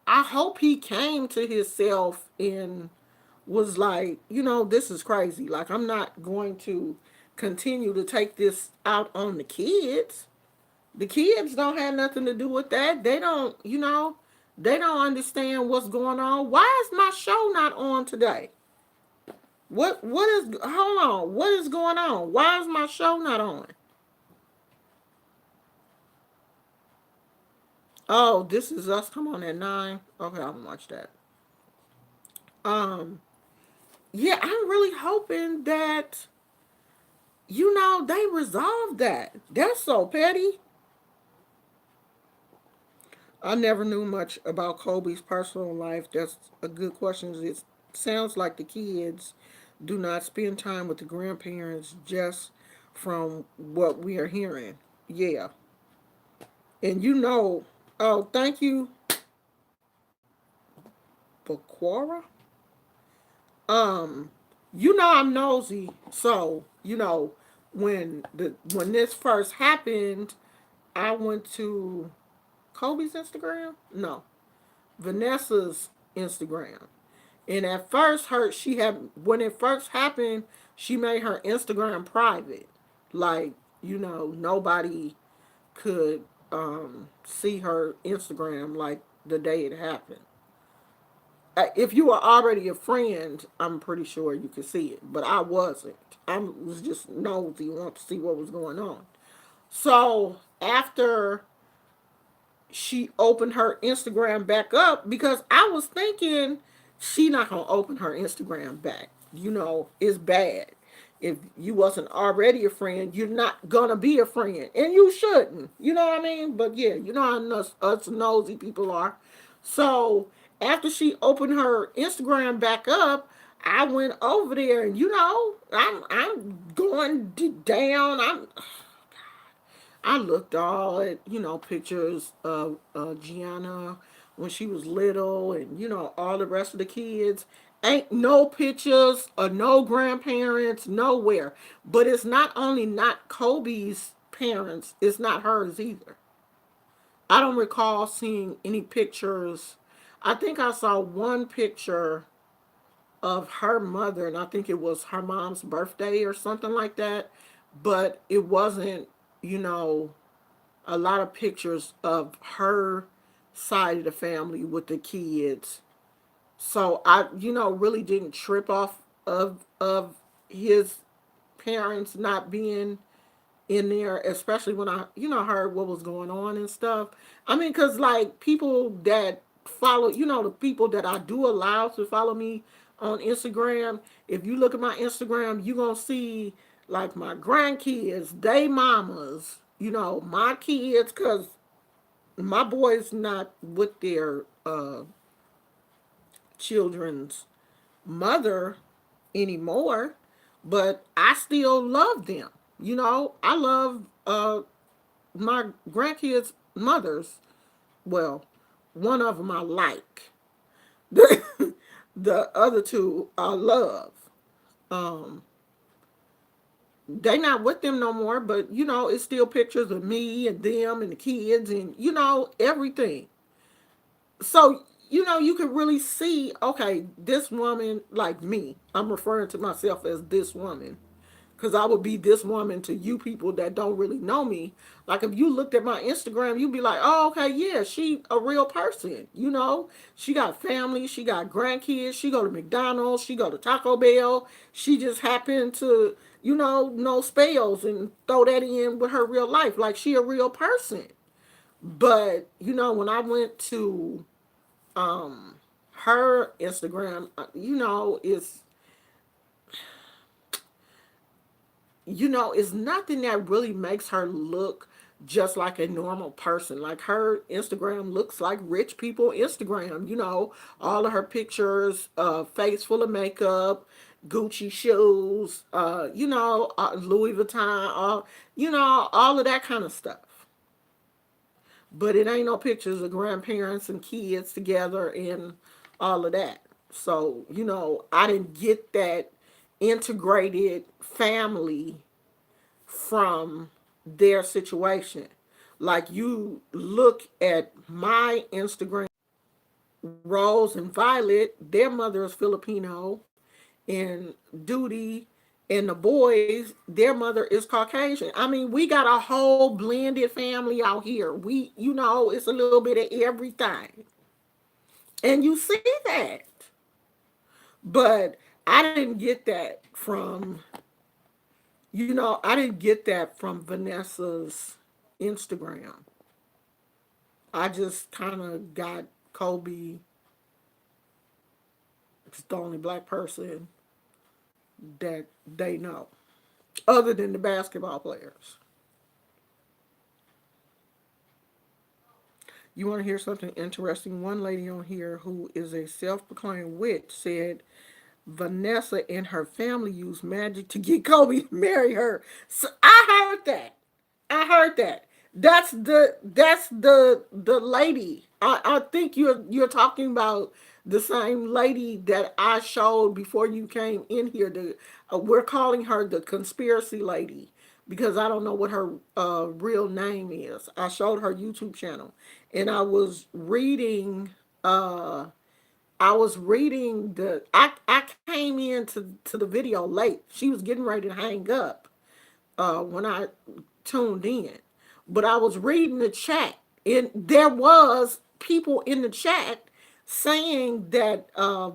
I hope he came to himself and was like, this is crazy. Like, I'm not going to continue to take this out on the kids. The kids don't have nothing to do with that. They don't understand what's going on. Why is my show not on today? What is hold on? What is going on? Why is my show not on? Oh, This Is Us come on at 9. Okay, I'm gonna watch that. Um, yeah, I'm really hoping that they resolve that. That's so petty. I never knew much about Kobe's personal life. That's a good question. It sounds like the kids do not spend time with the grandparents, just from what we are hearing. Yeah. And oh, thank you, Baquara. Um, I'm nosy, so when this first happened, I went to Kobe's Instagram. No, Vanessa's Instagram. And at first, when it first happened, she made her Instagram private. Like, nobody could see her Instagram, like, the day it happened. If you were already a friend, I'm pretty sure you could see it. But I wasn't. I was just nosy, want to see what was going on. So after she opened her Instagram back up, because I was thinking she not gonna open her Instagram back. It's bad. If you wasn't already a friend, you're not gonna be a friend, and you shouldn't. You know what I mean? But yeah, you know how us nosy people are. So after she opened her Instagram back up, I went over there, and I'm going down. I looked all at, pictures of Gianna when she was little, and, all the rest of the kids. Ain't no pictures of no grandparents nowhere. But it's not only not Kobe's parents, it's not hers either. I don't recall seeing any pictures. I think I saw one picture of her mother, and I think it was her mom's birthday or something like that. But it wasn't, you know, a lot of pictures of her side of the family with the kids. So I, really didn't trip off of his parents not being in there, especially when I, heard what was going on and stuff. I mean, because, like, people that follow, the people that I do allow to follow me on Instagram, if you look at my Instagram, you're going to see, like, my grandkids, they mamas, my kids, because my boy's not with their children's mother anymore, but I still love them. I love my grandkids' mothers. Well, one of them I like. The, the other two I love. Um, they not with them no more, but it's still pictures of me and them and the kids and everything. So you can really see, okay, this woman, like me, I'm referring to myself as this woman, because I would be this woman to you people that don't really know me. Like if you looked at my Instagram, you'd be like, oh, okay, yeah, she a real person. She got family, she got grandkids, she go to McDonald's, she go to Taco Bell. She just happened to know spells and throw that in with her real life, like she a real person. But when I went to um her Instagram, it's nothing that really makes her look just like a normal person. Like her Instagram looks like rich people Instagram. All of her pictures, face full of makeup, Gucci shoes, Louis Vuitton, all of that kind of stuff. But it ain't no pictures of grandparents and kids together and all of that. So, I didn't get that integrated family from their situation. Like you look at my Instagram, Rose and Violet, their mother is Filipino, and Duty and the boys, their mother is Caucasian. I mean, we got a whole blended family out here. It's a little bit of everything. And you see that. But I didn't get that from, I didn't get that from Vanessa's Instagram. I just kind of got Kobe, the only black person that they know, other than the basketball players. You want to hear something interesting? One lady on here who is a self proclaimed witch said Vanessa and her family used magic to get Kobe to marry her. So I heard that. I heard that. That's the lady. I think you're talking about the same lady that I showed before you came in here. We're calling her the conspiracy lady because I don't know what her real name is. I showed her YouTube channel, and Uh, I was reading the. I came into the video late. She was getting ready to hang up when I tuned in. But I was reading the chat, and there was people in the chat saying that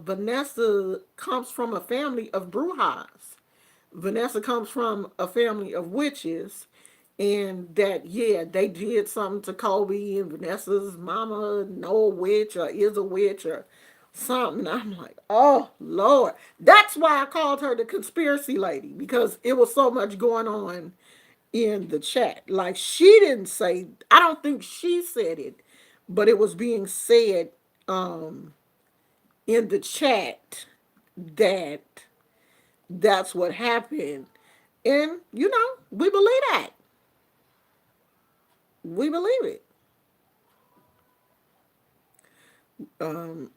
Vanessa comes from a family of Brujas. Vanessa comes from a family of witches, and that they did something to Kobe, and Vanessa's mama know a witch or is a witch or something. I'm like, oh Lord, that's why I called her the conspiracy lady, because it was so much going on in the chat. Like she didn't say, I don't think she said it, but it was being said um in the chat that that's what happened. And we believe that. We believe it.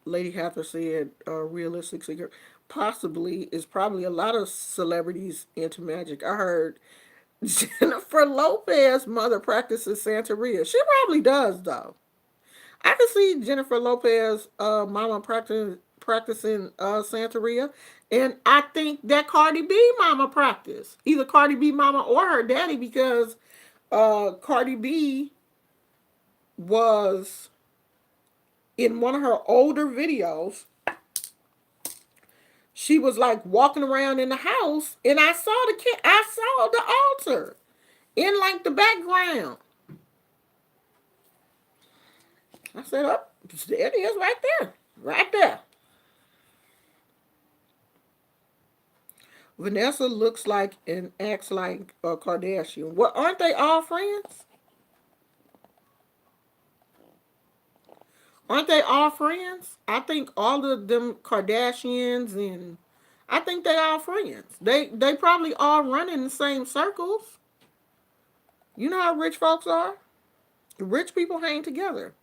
Lady Hathor said, realistic figure. Possibly is probably a lot of celebrities into magic. I heard Jennifer Lopez mother practices Santeria. She probably does though. I can see Jennifer Lopez mama practicing Santeria. And I think that Cardi B mama practice. Either Cardi B mama or her daddy, because Cardi B was in one of her older videos. She was like walking around in the house, and I saw the altar in like the background. I said, "Oh, there it is, right there, right there." Vanessa looks like and acts like a Kardashian. What, aren't they all friends? Aren't they all friends? I think all of them Kardashians, and I think they all friends. They probably all run in the same circles. You know how rich folks are. Rich people hang together.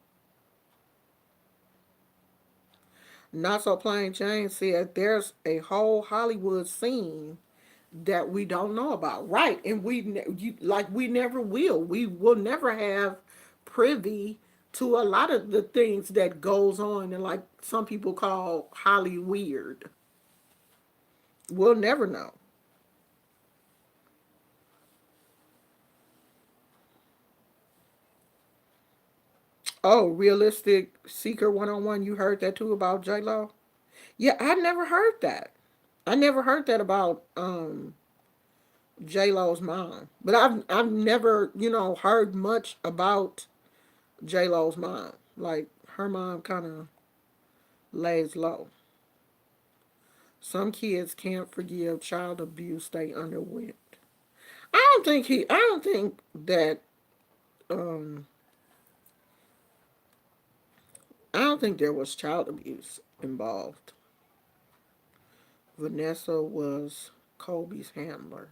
Not So Plain Jane said there's a whole Hollywood scene that we don't know about. Right. And we never will. We will never have privy to a lot of the things that goes on and like some people call Holly weird. We'll never know. Oh, Realistic Seeker 101, you heard that too about J Lo? Yeah, I never heard that. I never heard that about J Lo's mom. But I've never, heard much about J Lo's mom. Like her mom kind of lays low. Some kids can't forgive child abuse they underwent. I don't think that um I don't think there was child abuse involved. Vanessa was Kobe's handler.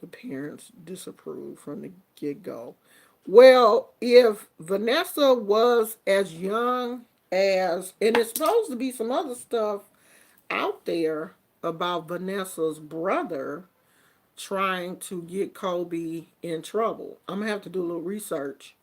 The parents disapproved from the get go. Well, if Vanessa was as young as, and it's supposed to be some other stuff out there about Vanessa's brother trying to get Kobe in trouble. I'm gonna have to do a little research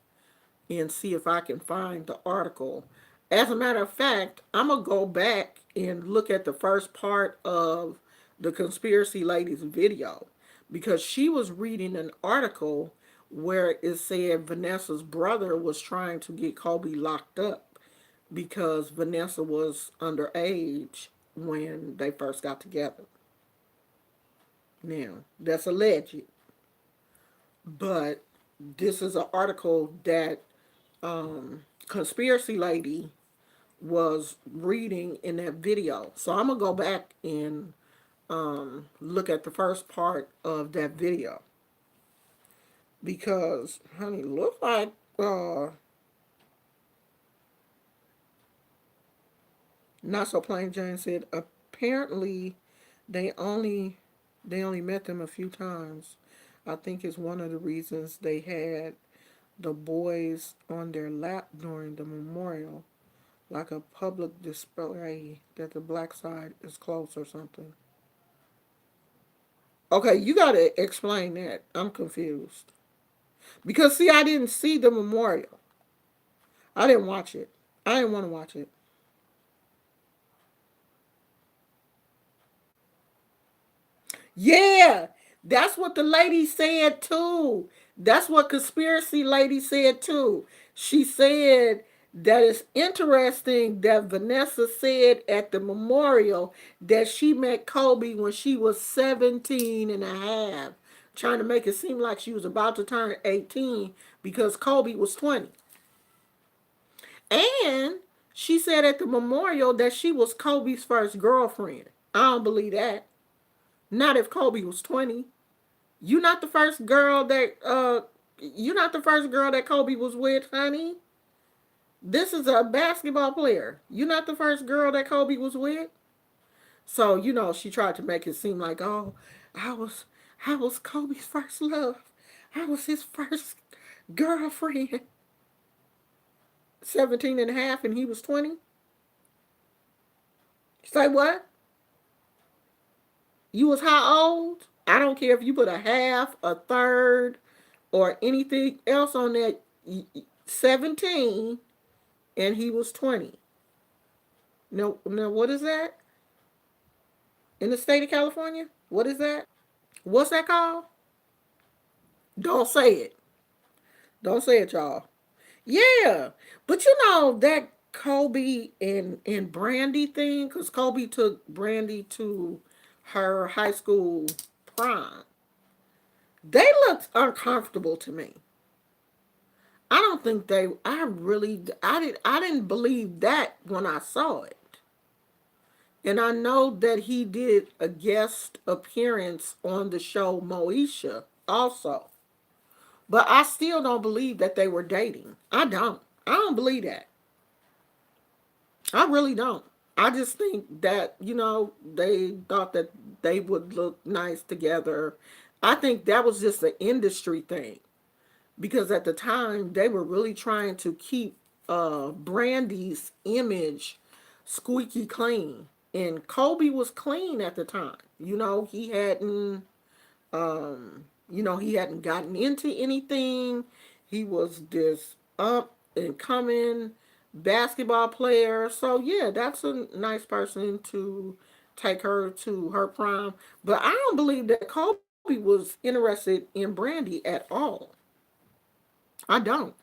and see if I can find the article. As a matter of fact, I'm gonna go back and look at the first part of the conspiracy lady's video because she was reading an article where it said Vanessa's brother was trying to get Kobe locked up because Vanessa was underage when they first got together. Now, that's alleged, but this is an article that conspiracy lady was reading in that video. So I'm gonna go back and look at the first part of that video because, honey, look like Not So Plain Jane said apparently they only they only met them a few times. I think it's one of the reasons they had the boys on their lap during the memorial, like a public display that the black side is close or something. Okay, you gotta explain that. I'm confused. Because see, I didn't see the memorial. I didn't watch it. I didn't want to watch it. Yeah, that's what the lady said too. That's what conspiracy lady said too. She said that it's interesting that Vanessa said at the memorial that she met Kobe when she was 17 and a half, trying to make it seem like she was about to turn 18 because Kobe was 20. And she said at the memorial that she was Kobe's first girlfriend. I don't believe that. Not if Kobe was 20. You not the first girl that you not the first girl that Kobe was with, honey. This is a basketball player. You not the first girl that Kobe was with. So, she tried to make it seem like, oh, I was I was Kobe's first love. I was his first girlfriend. 17 and a half and he was 20. Say what? You was how old? I don't care if you put a half, a third, or anything else on that. 17 and he was 20. No, what is that? In the state of California? What is that? What's that called? Don't say it. Don't say it, y'all. Yeah. But that Kobe and Brandy thing, because Kobe took Brandy to her high school prom. They looked uncomfortable to me. I don't think I didn't believe that when I saw it. And I know that he did a guest appearance on the show Moesha also. But I still don't believe that they were dating. I don't. I don't believe that. I really don't. I just think that, they thought that they would look nice together. I think that was just an industry thing. Because at the time, they were really trying to keep Brandy's image squeaky clean. And Kobe was clean at the time. He hadn't gotten into anything. He was this up and coming basketball player. So yeah, that's a nice person to take her to her prime. But I don't believe that Kobe was interested in Brandy at all. I don't.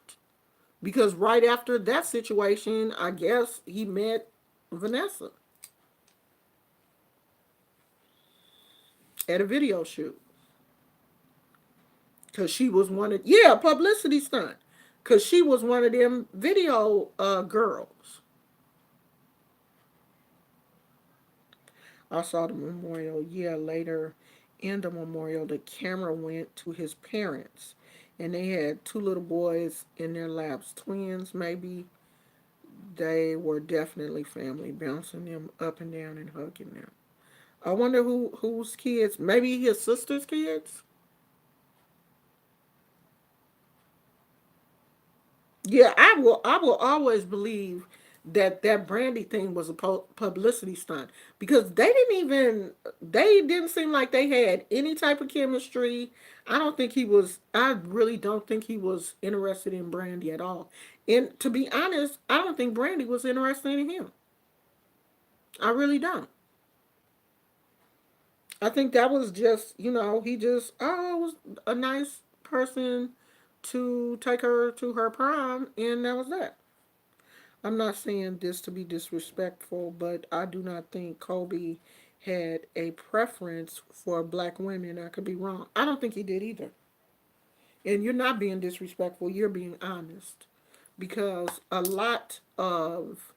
Because right after that situation, I guess he met Vanessa at a video shoot. Because she was one of, yeah, publicity stunt. Because she was one of them video girls. I saw the memorial. Yeah, later in the memorial, the camera went to his parents. And they had two little boys in their laps, twins maybe. They were definitely family, bouncing them up and down and hugging them. I wonder whose kids, maybe his sister's kids? Yeah, I will always believe that that Brandy thing was a publicity stunt because they didn't seem like they had any type of chemistry. I really don't think he was interested in Brandy at all. And to be honest, I don't think Brandy was interested in him. I really don't. I think that was just, he just, was a nice person to take her to her prime, and that was that. I'm not saying this to be disrespectful, but I do not think Kobe had a preference for black women. I could be wrong. I don't think he did either. And you're not being disrespectful, you're being honest. Because a lot of,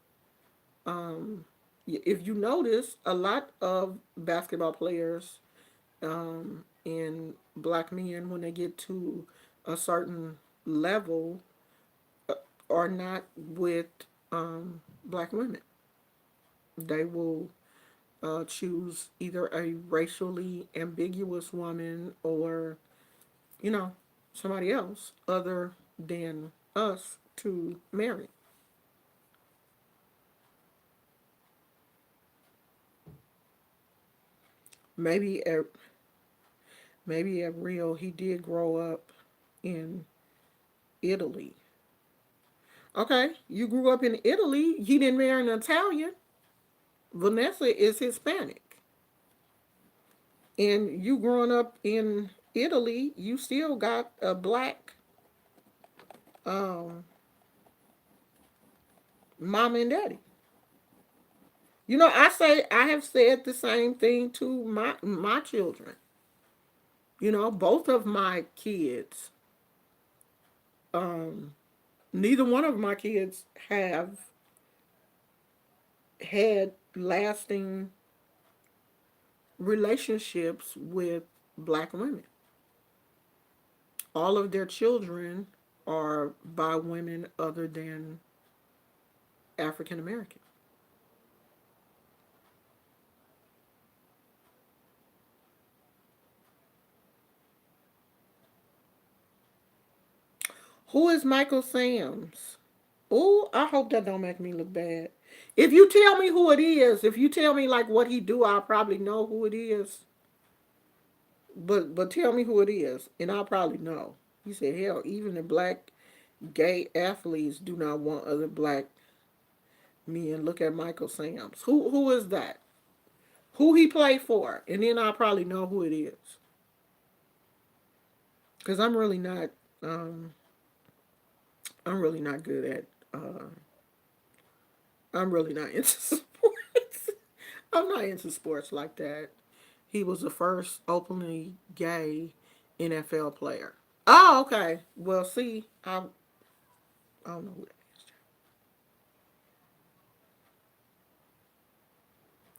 if you notice, a lot of basketball players and black men, when they get to a certain level, are not with black women. They will choose either a racially ambiguous woman or, you know, somebody else other than us to marry. Maybe at maybe at Rio he did grow up in Italy. Okay, you grew up in Italy. He didn't marry an Italian. Vanessa is Hispanic, and you growing up in Italy, you still got a black um, mom and daddy. I have said the same thing to my children. Both of my kids, um, neither one of my kids have had lasting relationships with black women. All of their children are by women other than African American. Who is Michael Sams? Oh, I hope that don't make me look bad. If you tell me who it is, if you tell me like what he do, I'll probably know who it is. But tell me who it is, and I'll probably know. He said, hell, even the black gay athletes do not want other black men. Look at Michael Sams. Who is that? Who he played for, and then I'll probably know who it is. Because um I'm really not good at I'm really not into sports. I'm not into sports like that. He was the first openly gay NFL player. Oh, okay. Well, see, I don't know who that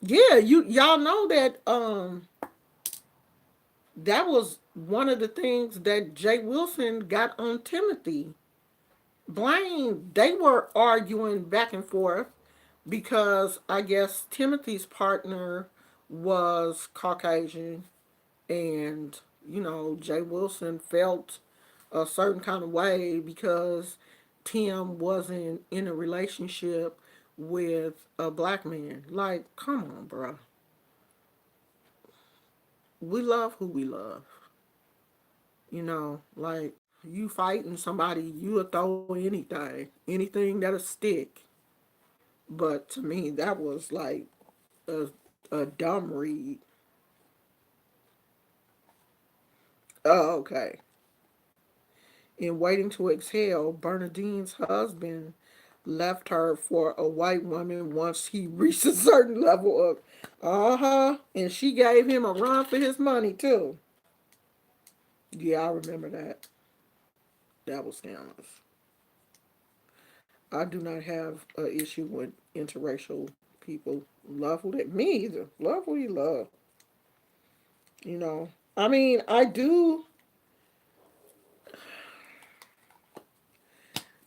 is. Yeah, y'all know that that was one of the things that Jay Wilson got on Timothy. Blaine, they were arguing back and forth because I guess Timothy's partner was Caucasian, and Jay Wilson felt a certain kind of way because Tim wasn't in a relationship with a black man. Like, come on, bro. We love who we love. Like you fighting somebody, you'll throw anything that'll stick. But to me, that was like a dumb read. Oh, okay. In Waiting to Exhale, Bernadine's husband left her for a white woman once he reached a certain level of, and she gave him a run for his money too. Yeah, I remember that. That was scandalous. I do not have an issue with interracial people. Love who they, me either. Love who you love. You know, I mean, I do.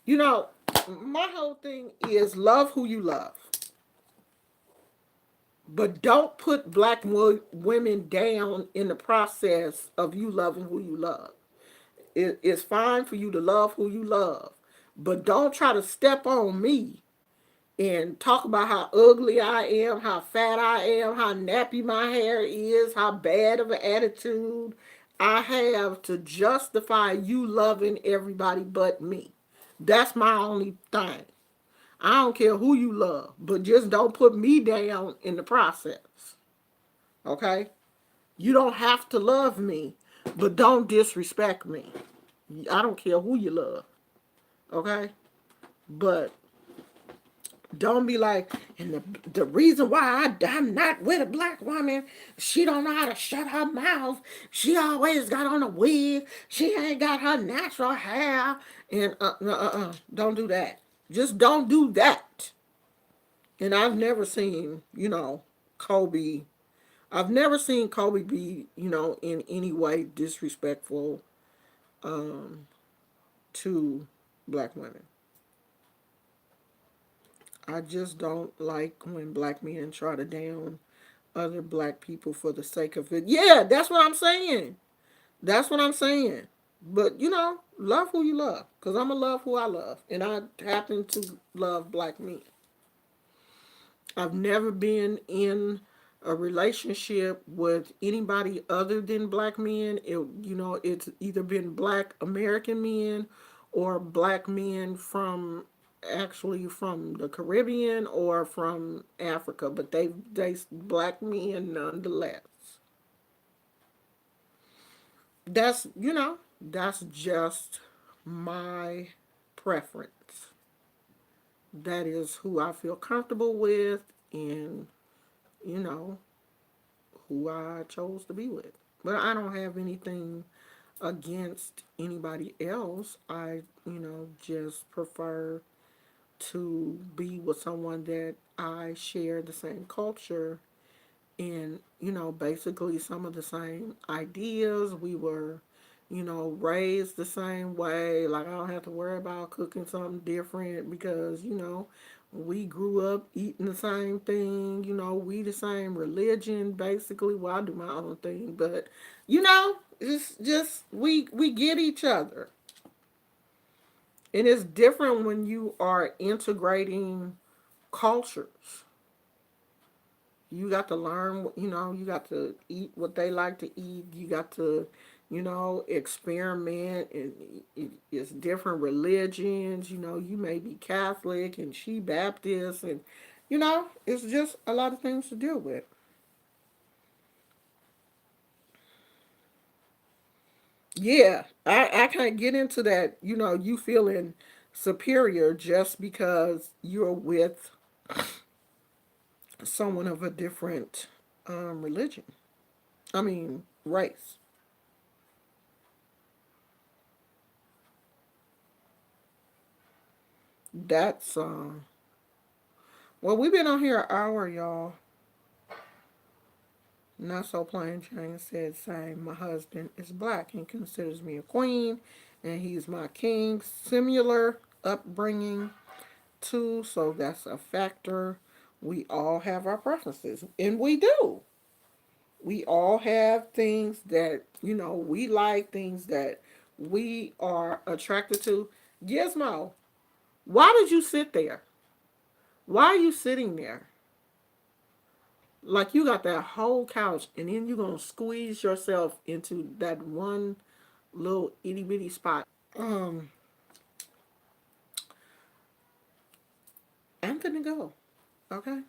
You know, my whole thing is love who you love, but don't put black women down in the process of you loving who you love. It's fine for you to love who you love, but don't try to step on me and talk about how ugly I am, how fat I am, how nappy my hair is, how bad of an attitude I have to justify you loving everybody but me. That's my only thing. I don't care who you love, but just don't put me down in the process. Okay? You don't have to love me, but don't disrespect me. I don't care who you love. Okay? But don't be like, and the reason why I'm not with a black woman, she don't know how to shut her mouth. She always got on a wig. She ain't got her natural hair. And don't do that. Just don't do that. And I've never seen, Kobe. I've never seen Kobe be, in any way disrespectful to black women. I just don't like when black men try to down other black people for the sake of it. Yeah, that's what I'm saying. That's what I'm saying. But love who you love, cause I'ma love who I love, and I happen to love black men. I've never been in a relationship with anybody other than black men. It's either been black American men or black men from actually from the Caribbean or from Africa, but they black men nonetheless. That's just my preference. That is who I feel comfortable with, and you know who I chose to be with. But I don't have anything against anybody else. I, just prefer to be with someone that I share the same culture and, basically some of the same ideas. We were, raised the same way. Like, I don't have to worry about cooking something different because, we grew up eating the same thing. We the same religion, basically. Well, I do my own thing, but, it's just, we get each other. And it's different when you are integrating cultures. You got to learn, you got to eat what they like to eat. You got to, experiment. It's different religions. You may be Catholic and she Baptist. And, it's just a lot of things to deal with. Yeah, I can't get into that, you feeling superior just because you're with someone of a different religion. I mean, race. That's well, we've been on here an hour, y'all. Not so plain Jane said, same. My husband is black and considers me a queen, and he's my king. Similar upbringing, too, so that's a factor. We all have our preferences, and we do. We all have things that, we like, things that we are attracted to. Gizmo, why did you sit there? Why are you sitting there? Like you got that whole couch, and then you're gonna squeeze yourself into that one little itty bitty spot. I'm gonna go. Okay.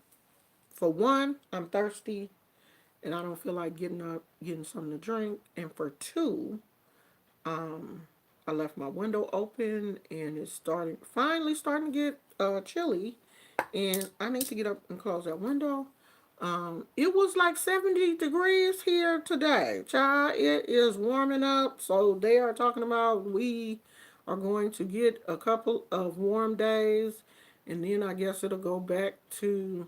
For one, I'm thirsty, and I don't feel like getting up, getting something to drink. And for two, um, I left my window open, and it's finally starting to get chilly, and I need to get up and close that window. It was like 70 degrees here today. Child, it is warming up. So they are talking about we are going to get a couple of warm days, and then I guess it'll go back to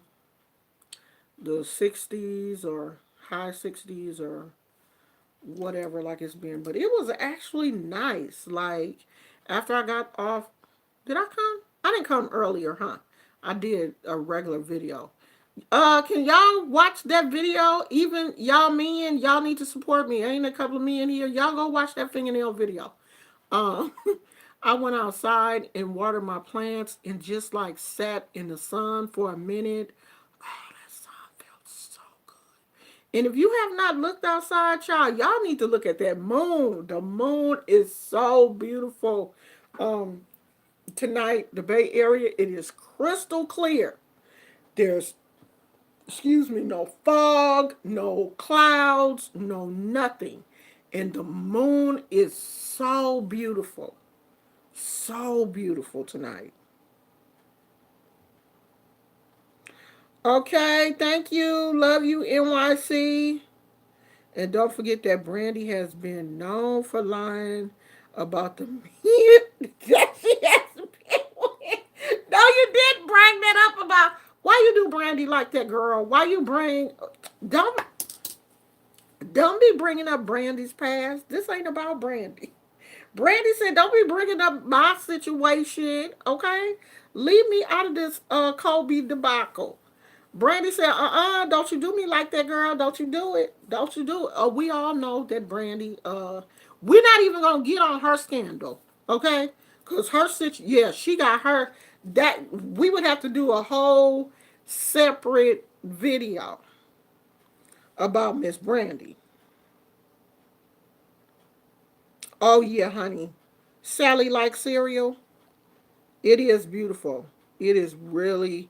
the 60s or high 60s or whatever like it's been. But it was actually nice. Like after I got off, did I come? I didn't come earlier, huh? I did a regular video. Can y'all watch that video? Even y'all men, y'all need to support me. Ain't a couple of men here. Y'all go watch that fingernail video. Um, I went outside and watered my plants and just like sat in the sun for a minute. Oh, that sun felt so good. And if you have not looked outside, y'all need to look at that moon. The moon is so beautiful. Um, Tonight, the Bay Area, it is crystal clear. There's no fog, no clouds, no nothing. And the moon is so beautiful. So beautiful tonight. Okay, thank you. Love you, NYC. And don't forget that Brandy has been known for lying about the meat that she has been with. No, you didn't bring that up about why you do Brandy like that, girl. Why you bring don't don't be bringing up Brandy's past. This ain't about Brandy. Brandy said, "Don't be bringing up my situation, okay? Leave me out of this Kobe debacle." Brandy said, don't you do me like that, girl. Don't you do it. Don't you do it. We all know that Brandy, we're not even going to get on her scandal, okay? Because her situation, yeah, she got her, that, we would have to do a whole separate video about Miss Brandy. Oh, yeah, honey. Sally likes cereal. It is beautiful. It is really,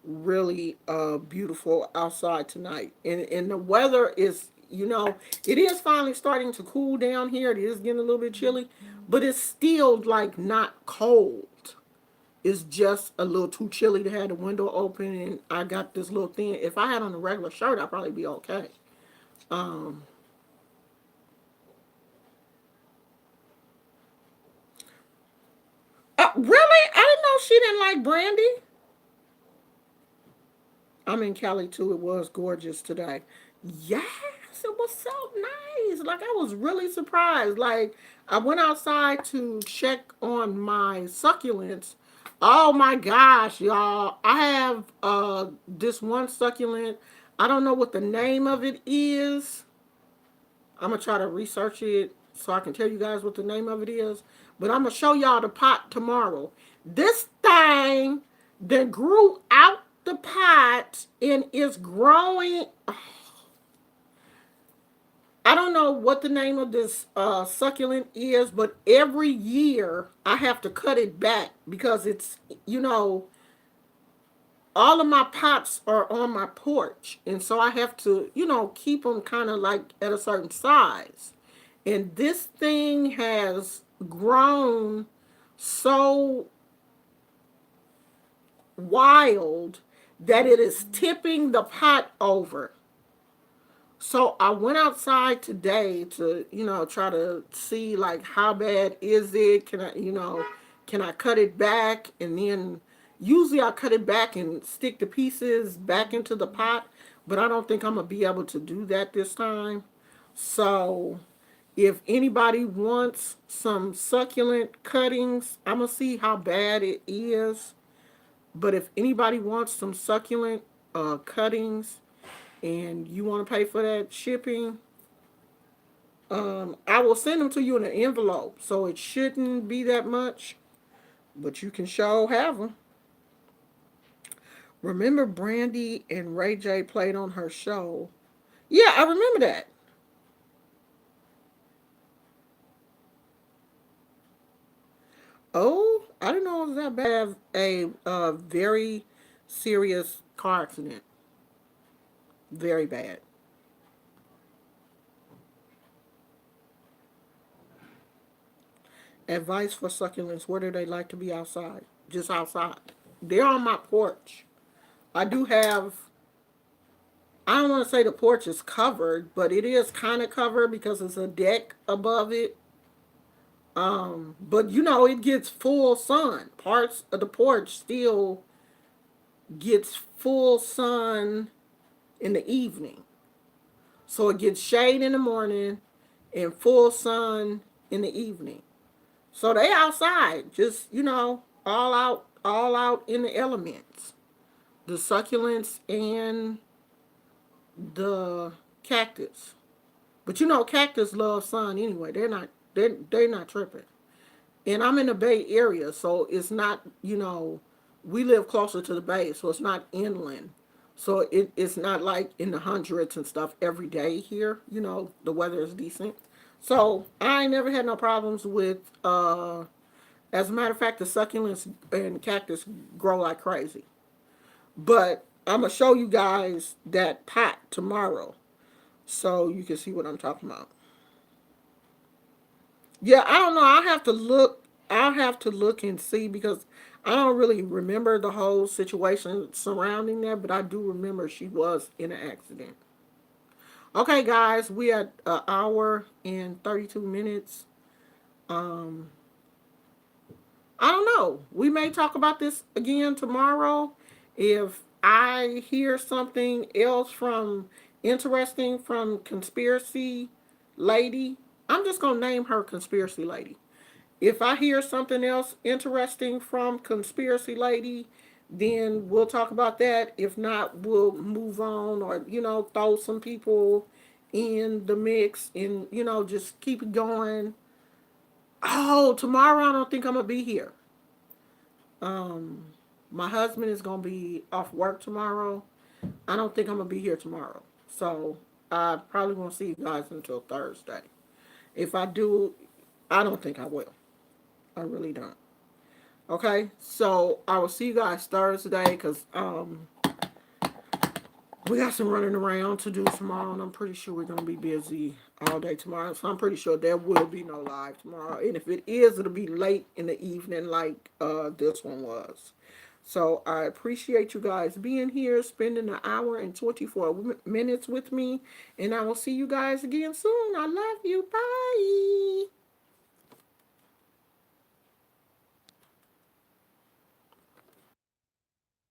really beautiful outside tonight. And the weather is, it is finally starting to cool down here. It is getting a little bit chilly, but it's still like not cold. It's just a little too chilly to have the window open, and I got this little thing. If I had on a regular shirt, I'd probably be okay. Um, really? I didn't know she didn't like brandy. I'm in Cali too. It was gorgeous today. Yes, it was so nice. Like I was really surprised. Like I went outside to check on my succulents. Oh my gosh, y'all. I have this one succulent. I don't know what the name of it is. I'm gonna try to research it so I can tell you guys what the name of it is. But I'm gonna show y'all the pot tomorrow. This thing that grew out the pot and is growing. I don't know what the name of this succulent is, but every year I have to cut it back because it's, all of my pots are on my porch. And so I have to, keep them kind of like at a certain size. And this thing has grown so wild that it is tipping the pot over. So I went outside today to, try to see like how bad is it? Can I cut it back? And then usually I cut it back and stick the pieces back into the pot, but I don't think I'm gonna be able to do that this time. So if anybody wants some succulent cuttings, I'm gonna see how bad it is. But if anybody wants some succulent cuttings, and you want to pay for that shipping, I will send them to you in an envelope. So it shouldn't be that much, but you can have them. Remember Brandy and Ray J played on her show? Yeah, I remember that. Oh, I didn't know it was that bad. Have a very serious car accident. Very bad. Advice for succulents: where do they like to be outside? Just outside. They're on my porch. I do have, I don't want to say the porch is covered, but it is kind of covered because it's a deck above it. But it gets full sun. Parts of the porch still gets full sun in the evening. So it gets shade in the morning and full sun in the evening. So they outside, just, all out in the elements. The succulents and the cactus. But cactus love sun anyway. They're not tripping. And I'm in the Bay Area, so it's not, we live closer to the bay, so it's not inland. So it's not like in the hundreds and stuff every day here. The weather is decent. So I ain't never had no problems with, as a matter of fact, the succulents and cactus grow like crazy. But I'm going to show you guys that pot tomorrow so you can see what I'm talking about. Yeah, I don't know. I'll have to look. I'll have to look and see because I don't really remember the whole situation surrounding that, but I do remember she was in an accident. Okay, guys, we at an hour and 32 minutes. Um, I don't know. We may talk about this again tomorrow. If I hear something else from interesting from Conspiracy Lady, I'm just gonna name her Conspiracy Lady. If I hear something else interesting from Conspiracy Lady, then we'll talk about that. If not, we'll move on or, throw some people in the mix and, just keep it going. Oh, tomorrow I don't think I'm going to be here. Um, my husband is going to be off work tomorrow. I don't think I'm going to be here tomorrow. So I probably won't see you guys until Thursday. If I do, I don't think I will. I really don't. Okay, so I will see you guys Thursday because we got some running around to do tomorrow, and I'm pretty sure we're gonna be busy all day tomorrow. So I'm pretty sure there will be no live tomorrow, and if it is, it'll be late in the evening, like this one was. So I appreciate you guys being here, spending an hour and 24 minutes with me, and I will see you guys again soon. I love you. Bye.